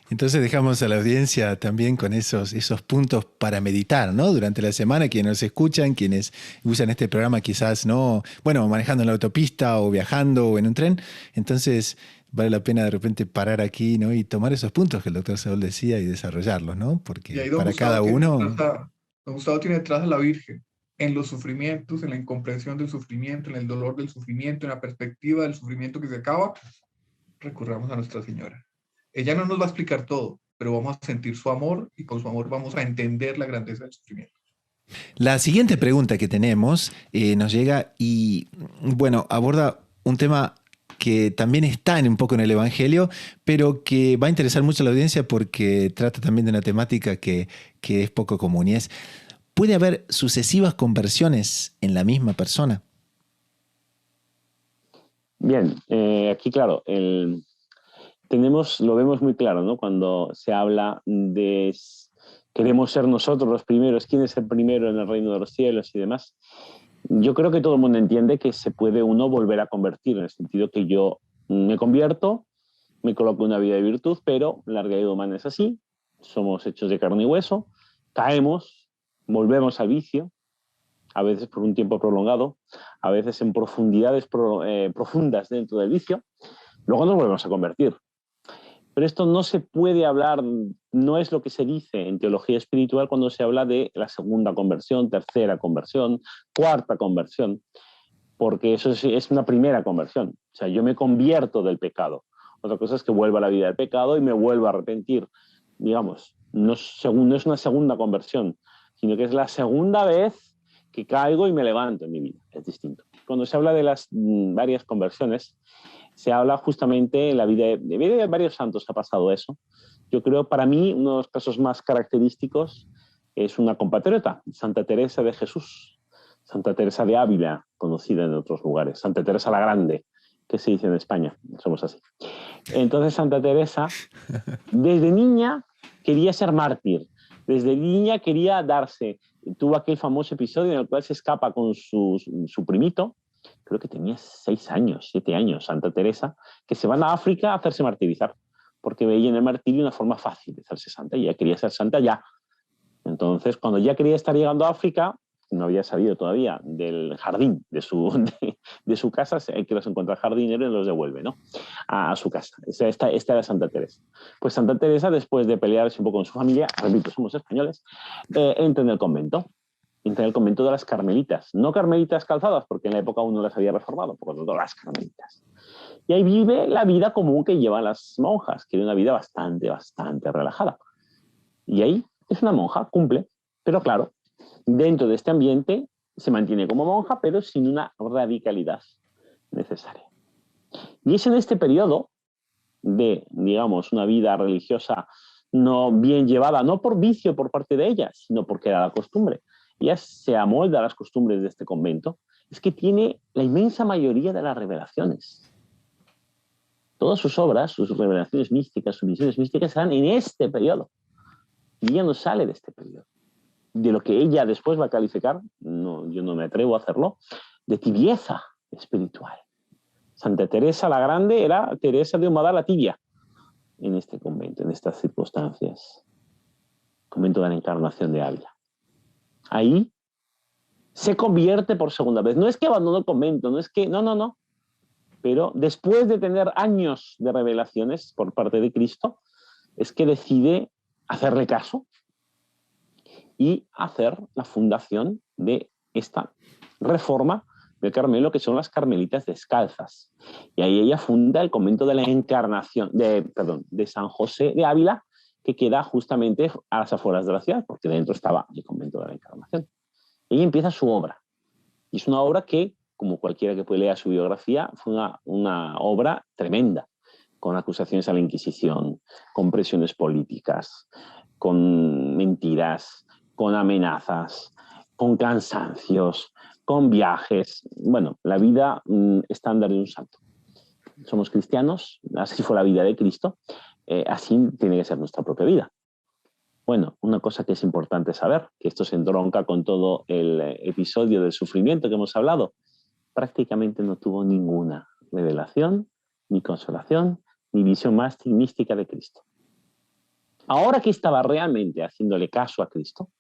S1: Entonces dejamos a la audiencia también con esos puntos para meditar, ¿no? Durante la semana, quienes nos escuchan, quienes usan este programa quizás, ¿no? Bueno, manejando en la autopista o viajando o en un tren. Entonces vale la pena de repente parar aquí, ¿no? Y tomar esos puntos que el doctor Saúl decía y desarrollarlos, ¿no?
S3: Y
S1: Porque
S3: ahí
S1: para cada uno...
S3: Don Gustavo tiene detrás a la Virgen, en los sufrimientos, en la incomprensión del sufrimiento, en el dolor del sufrimiento, en la perspectiva del sufrimiento que se acaba, recurramos a Nuestra Señora. Ella no nos va a explicar todo, pero vamos a sentir su amor y con su amor vamos a entender la grandeza del sufrimiento.
S1: La siguiente pregunta que tenemos nos llega y, bueno, aborda un tema que también está un poco en el Evangelio, pero que va a interesar mucho a la audiencia porque trata también de una temática que es poco común y es, ¿puede haber sucesivas conversiones en la misma persona?
S2: Bien, aquí claro, lo vemos muy claro, ¿no? Cuando se habla de queremos ser nosotros los primeros, quién es el primero en el reino de los cielos y demás. Yo creo que todo el mundo entiende que se puede uno volver a convertir, en el sentido que yo me convierto, me coloco una vida de virtud, pero la realidad humana es así, somos hechos de carne y hueso, caemos, volvemos al vicio, a veces por un tiempo prolongado, a veces en profundidades profundas dentro del vicio, luego nos volvemos a convertir. Pero esto no se puede hablar, no es lo que se dice en teología espiritual cuando se habla de la segunda conversión, tercera conversión, cuarta conversión, porque eso es una primera conversión. O sea, yo me convierto del pecado. Otra cosa es que vuelva a la vida del pecado y me vuelva a arrepentir. Digamos, no es una segunda conversión, sino que es la segunda vez que caigo y me levanto en mi vida. Es distinto. Cuando se habla de las varias conversiones, se habla justamente en la vida de varios santos que ha pasado eso. Yo creo, para mí, uno de los casos más característicos es una compatriota, Santa Teresa de Jesús, Santa Teresa de Ávila, conocida en otros lugares, Santa Teresa la Grande, que se dice en España, somos así. Entonces, Santa Teresa, desde niña, quería ser mártir, desde niña quería tuvo aquel famoso episodio en el cual se escapa con su primito, creo que tenía 6 años, 7 años, Santa Teresa, que se van a África a hacerse martirizar, porque veía en el martirio una forma fácil de hacerse santa, y ella quería ser santa ya. Entonces, cuando ya quería estar llegando a África, no había salido todavía del jardín de su casa, hay que los encuentra jardineros y los devuelve, ¿no?, a su casa. Esta era Santa Teresa. Pues Santa Teresa, después de pelearse un poco con su familia, repito, somos españoles, entra en el convento. Entra en el convento de las Carmelitas. No Carmelitas calzadas, porque en la época aún no las había reformado, por lo tanto, las Carmelitas. Y ahí vive la vida común que llevan las monjas, que es una vida bastante relajada. Y ahí es una monja, cumple, pero claro, dentro de este ambiente se mantiene como monja, pero sin una radicalidad necesaria. Y es en este periodo de, digamos, una vida religiosa no bien llevada, no por vicio por parte de ella, sino porque era la costumbre. Ella se amolda a las costumbres de este convento, es que tiene la inmensa mayoría de las revelaciones. Todas sus obras, sus revelaciones místicas, sus visiones místicas serán en este periodo. Y ella no sale de este periodo. De lo que ella después va a calificar, no, yo no me atrevo a hacerlo, de tibieza espiritual. Santa Teresa la Grande era Teresa de Humada la Tibia en este convento, en estas circunstancias. Convento de la Encarnación de Ávila. Ahí se convierte por segunda vez. No es que abandonó el convento, no es que... No. Pero después de tener años de revelaciones por parte de Cristo, es que decide hacerle caso y hacer la fundación de esta reforma del Carmelo, que son las Carmelitas Descalzas. Y ahí ella funda el convento de la Encarnación, de San José de Ávila, que queda justamente a las afueras de la ciudad, porque dentro estaba el convento de la Encarnación. Ella empieza su obra. Y es una obra que, como cualquiera que puede leer su biografía, fue una obra tremenda, con acusaciones a la Inquisición, con presiones políticas, con mentiras, con amenazas, con cansancios, con viajes. Bueno, la vida estándar de un santo. Somos cristianos, así fue la vida de Cristo, así tiene que ser nuestra propia vida. Bueno, una cosa que es importante saber, que esto se entronca con todo el episodio del sufrimiento que hemos hablado, prácticamente no tuvo ninguna revelación, ni consolación, ni visión más mística de Cristo. Ahora que estaba realmente haciéndole caso a Cristo,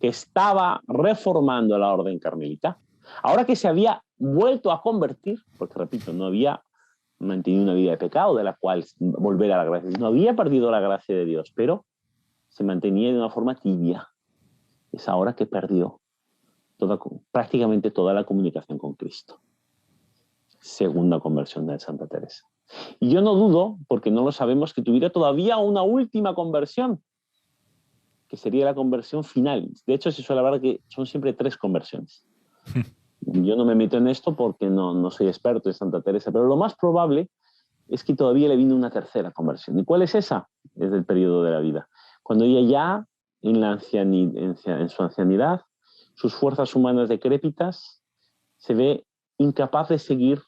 S2: que estaba reformando la orden carmelita, ahora que se había vuelto a convertir, porque repito, no había mantenido una vida de pecado de la cual volver a la gracia, no había perdido la gracia de Dios, pero se mantenía de una forma tibia. Es ahora que perdió prácticamente toda la comunicación con Cristo. Segunda conversión de Santa Teresa. Y yo no dudo, porque no lo sabemos, que tuviera todavía una última conversión, que sería la conversión final. De hecho, se suele hablar que son siempre 3 conversiones. Yo no me meto en esto porque no soy experto en Santa Teresa, pero lo más probable es que todavía le vino una tercera conversión. ¿Y cuál es esa? Es del periodo de la vida. Cuando ella ya, en su ancianidad, sus fuerzas humanas decrépitas, se ve incapaz de seguir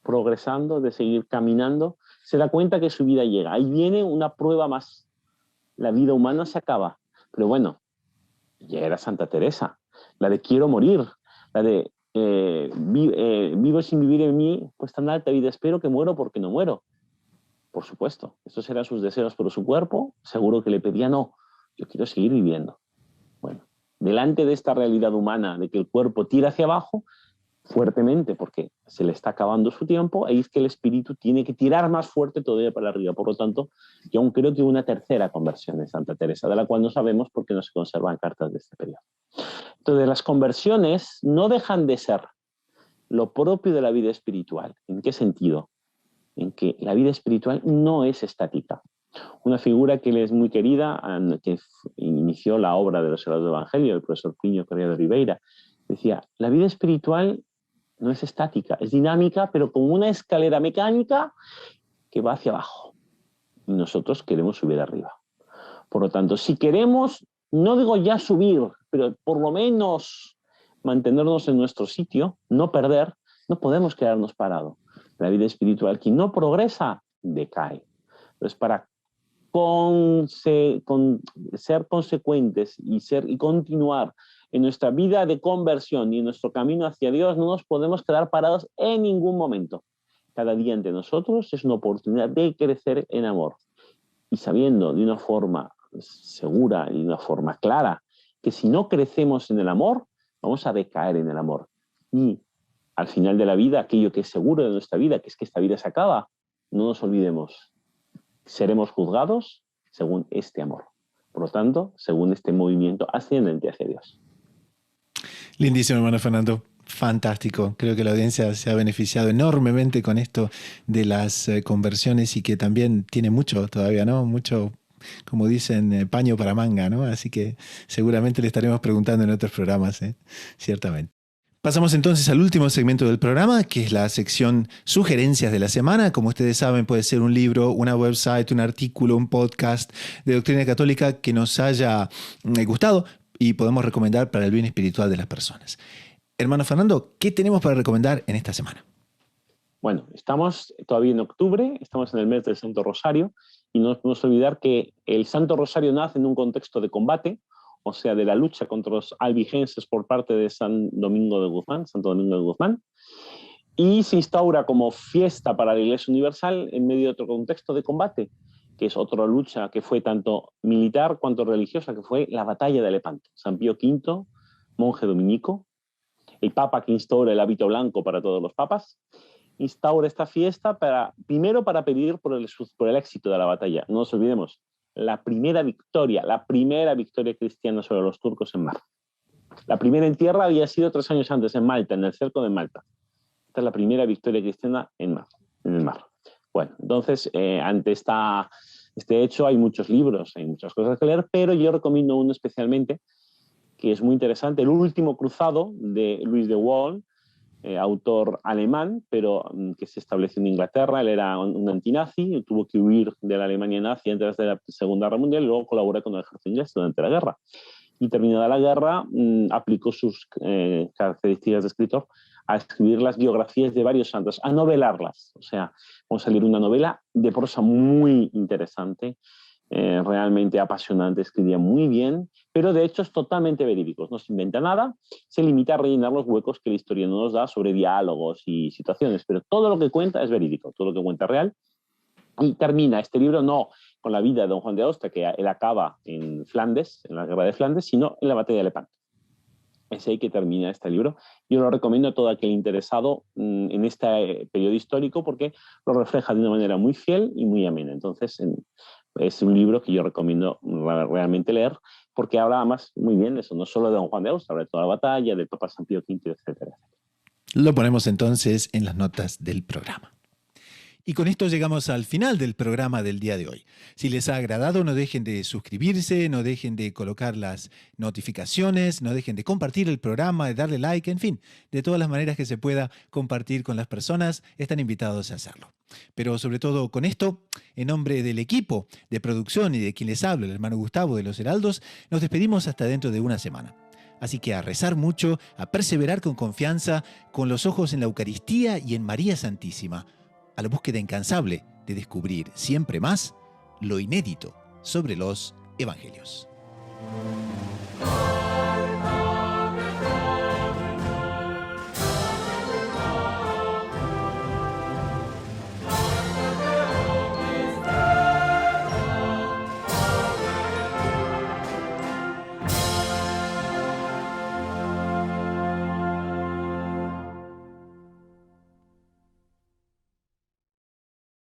S2: progresando, de seguir caminando, se da cuenta que su vida llega. Ahí viene una prueba más. La vida humana se acaba. Pero bueno, ya era Santa Teresa. La de quiero morir, la de vivo sin vivir en mí, pues tan alta vida espero que muero porque no muero. Por supuesto, estos eran sus deseos, pero su cuerpo seguro que le pedía no, yo quiero seguir viviendo. Bueno, delante de esta realidad humana de que el cuerpo tira hacia abajo, fuertemente, porque se le está acabando su tiempo, ahí es que el espíritu tiene que tirar más fuerte todavía para arriba. Por lo tanto, yo aún creo que hubo una tercera conversión de Santa Teresa, de la cual no sabemos porque no se conservan cartas de este periodo. Entonces, las conversiones no dejan de ser lo propio de la vida espiritual. ¿En qué sentido? En que la vida espiritual no es estática. Una figura que le es muy querida, que inició la obra de los Heraldos del Evangelio, el profesor Piño Correa de Ribeira, decía, la vida espiritual no es estática, es dinámica, pero como una escalera mecánica que va hacia abajo. Y nosotros queremos subir arriba. Por lo tanto, si queremos, no digo ya subir, pero por lo menos mantenernos en nuestro sitio, no perder, no podemos quedarnos parados. La vida espiritual, quien no progresa, decae. Entonces, para ser consecuentes y continuar en nuestra vida de conversión y en nuestro camino hacia Dios no nos podemos quedar parados en ningún momento. Cada día entre nosotros es una oportunidad de crecer en amor. Y sabiendo de una forma segura y de una forma clara que si no crecemos en el amor, vamos a decaer en el amor. Y al final de la vida, aquello que es seguro de nuestra vida, que es que esta vida se acaba, no nos olvidemos. Seremos juzgados según este amor. Por lo tanto, según este movimiento ascendente hacia Dios.
S1: Lindísimo, hermano Fernando. Fantástico. Creo que la audiencia se ha beneficiado enormemente con esto de las conversiones y que también tiene mucho todavía, ¿no? Mucho, como dicen, paño para manga, ¿no? Así que seguramente le estaremos preguntando en otros programas, ciertamente. Pasamos entonces al último segmento del programa, que es la sección Sugerencias de la Semana. Como ustedes saben, puede ser un libro, una website, un artículo, un podcast de doctrina católica que nos haya gustado y podemos recomendar para el bien espiritual de las personas. Hermano Fernando, ¿qué tenemos para recomendar en esta semana?
S2: Bueno, estamos todavía en octubre, estamos en el mes del Santo Rosario y no podemos olvidar que el Santo Rosario nace en un contexto de combate, o sea, de la lucha contra los albigenses por parte de Santo Domingo de Guzmán, y se instaura como fiesta para la Iglesia Universal en medio de otro contexto de combate, que es otra lucha que fue tanto militar cuanto religiosa, que fue la batalla de Lepanto. San Pío V, monje dominico, el Papa que instaura el hábito blanco para todos los papas, instaura esta fiesta primero para pedir por el éxito de la batalla. No nos olvidemos, la primera victoria cristiana sobre los turcos en mar. La primera en tierra había sido 3 años antes, en Malta, en el cerco de Malta. Esta es la primera victoria cristiana en el mar. Bueno, entonces, ante este hecho hay muchos libros, hay muchas cosas que leer, pero yo recomiendo uno especialmente, que es muy interesante, El último cruzado, de Louis de Waal, autor alemán, pero que se estableció en Inglaterra. Él era un antinazi, tuvo que huir de la Alemania nazi antes de la Segunda Guerra Mundial y luego colaboró con el ejército inglés durante la guerra. Y terminada la guerra, aplicó sus características de escritor a escribir las biografías de varios santos, a novelarlas. O sea, vamos a leer una novela de prosa muy interesante, realmente apasionante, escribía muy bien, pero de hechos totalmente verídicos. No se inventa nada, se limita a rellenar los huecos que la historia no nos da sobre diálogos y situaciones, pero todo lo que cuenta es verídico, todo lo que cuenta es real. Y termina este libro no con la vida de don Juan de Austria, que él acaba en Flandes, en la guerra de Flandes, sino en la batalla de Lepanto. Es ahí que termina este libro. Yo lo recomiendo a todo aquel interesado en este periodo histórico porque lo refleja de una manera muy fiel y muy amena. Entonces, es un libro que yo recomiendo realmente leer porque habla más muy bien de eso, no solo de don Juan de Austria, habla de toda la batalla, del Papa San Pío V, etcétera.
S1: Lo ponemos entonces en las notas del programa. Y con esto llegamos al final del programa del día de hoy. Si les ha agradado, no dejen de suscribirse, no dejen de colocar las notificaciones, no dejen de compartir el programa, de darle like, en fin, de todas las maneras que se pueda compartir con las personas, están invitados a hacerlo. Pero sobre todo con esto, en nombre del equipo de producción y de quien les habla, el hermano Gustavo de los Heraldos, nos despedimos hasta dentro de una semana. Así que a rezar mucho, a perseverar con confianza, con los ojos en la Eucaristía y en María Santísima, a la búsqueda incansable de descubrir siempre más lo inédito sobre los evangelios.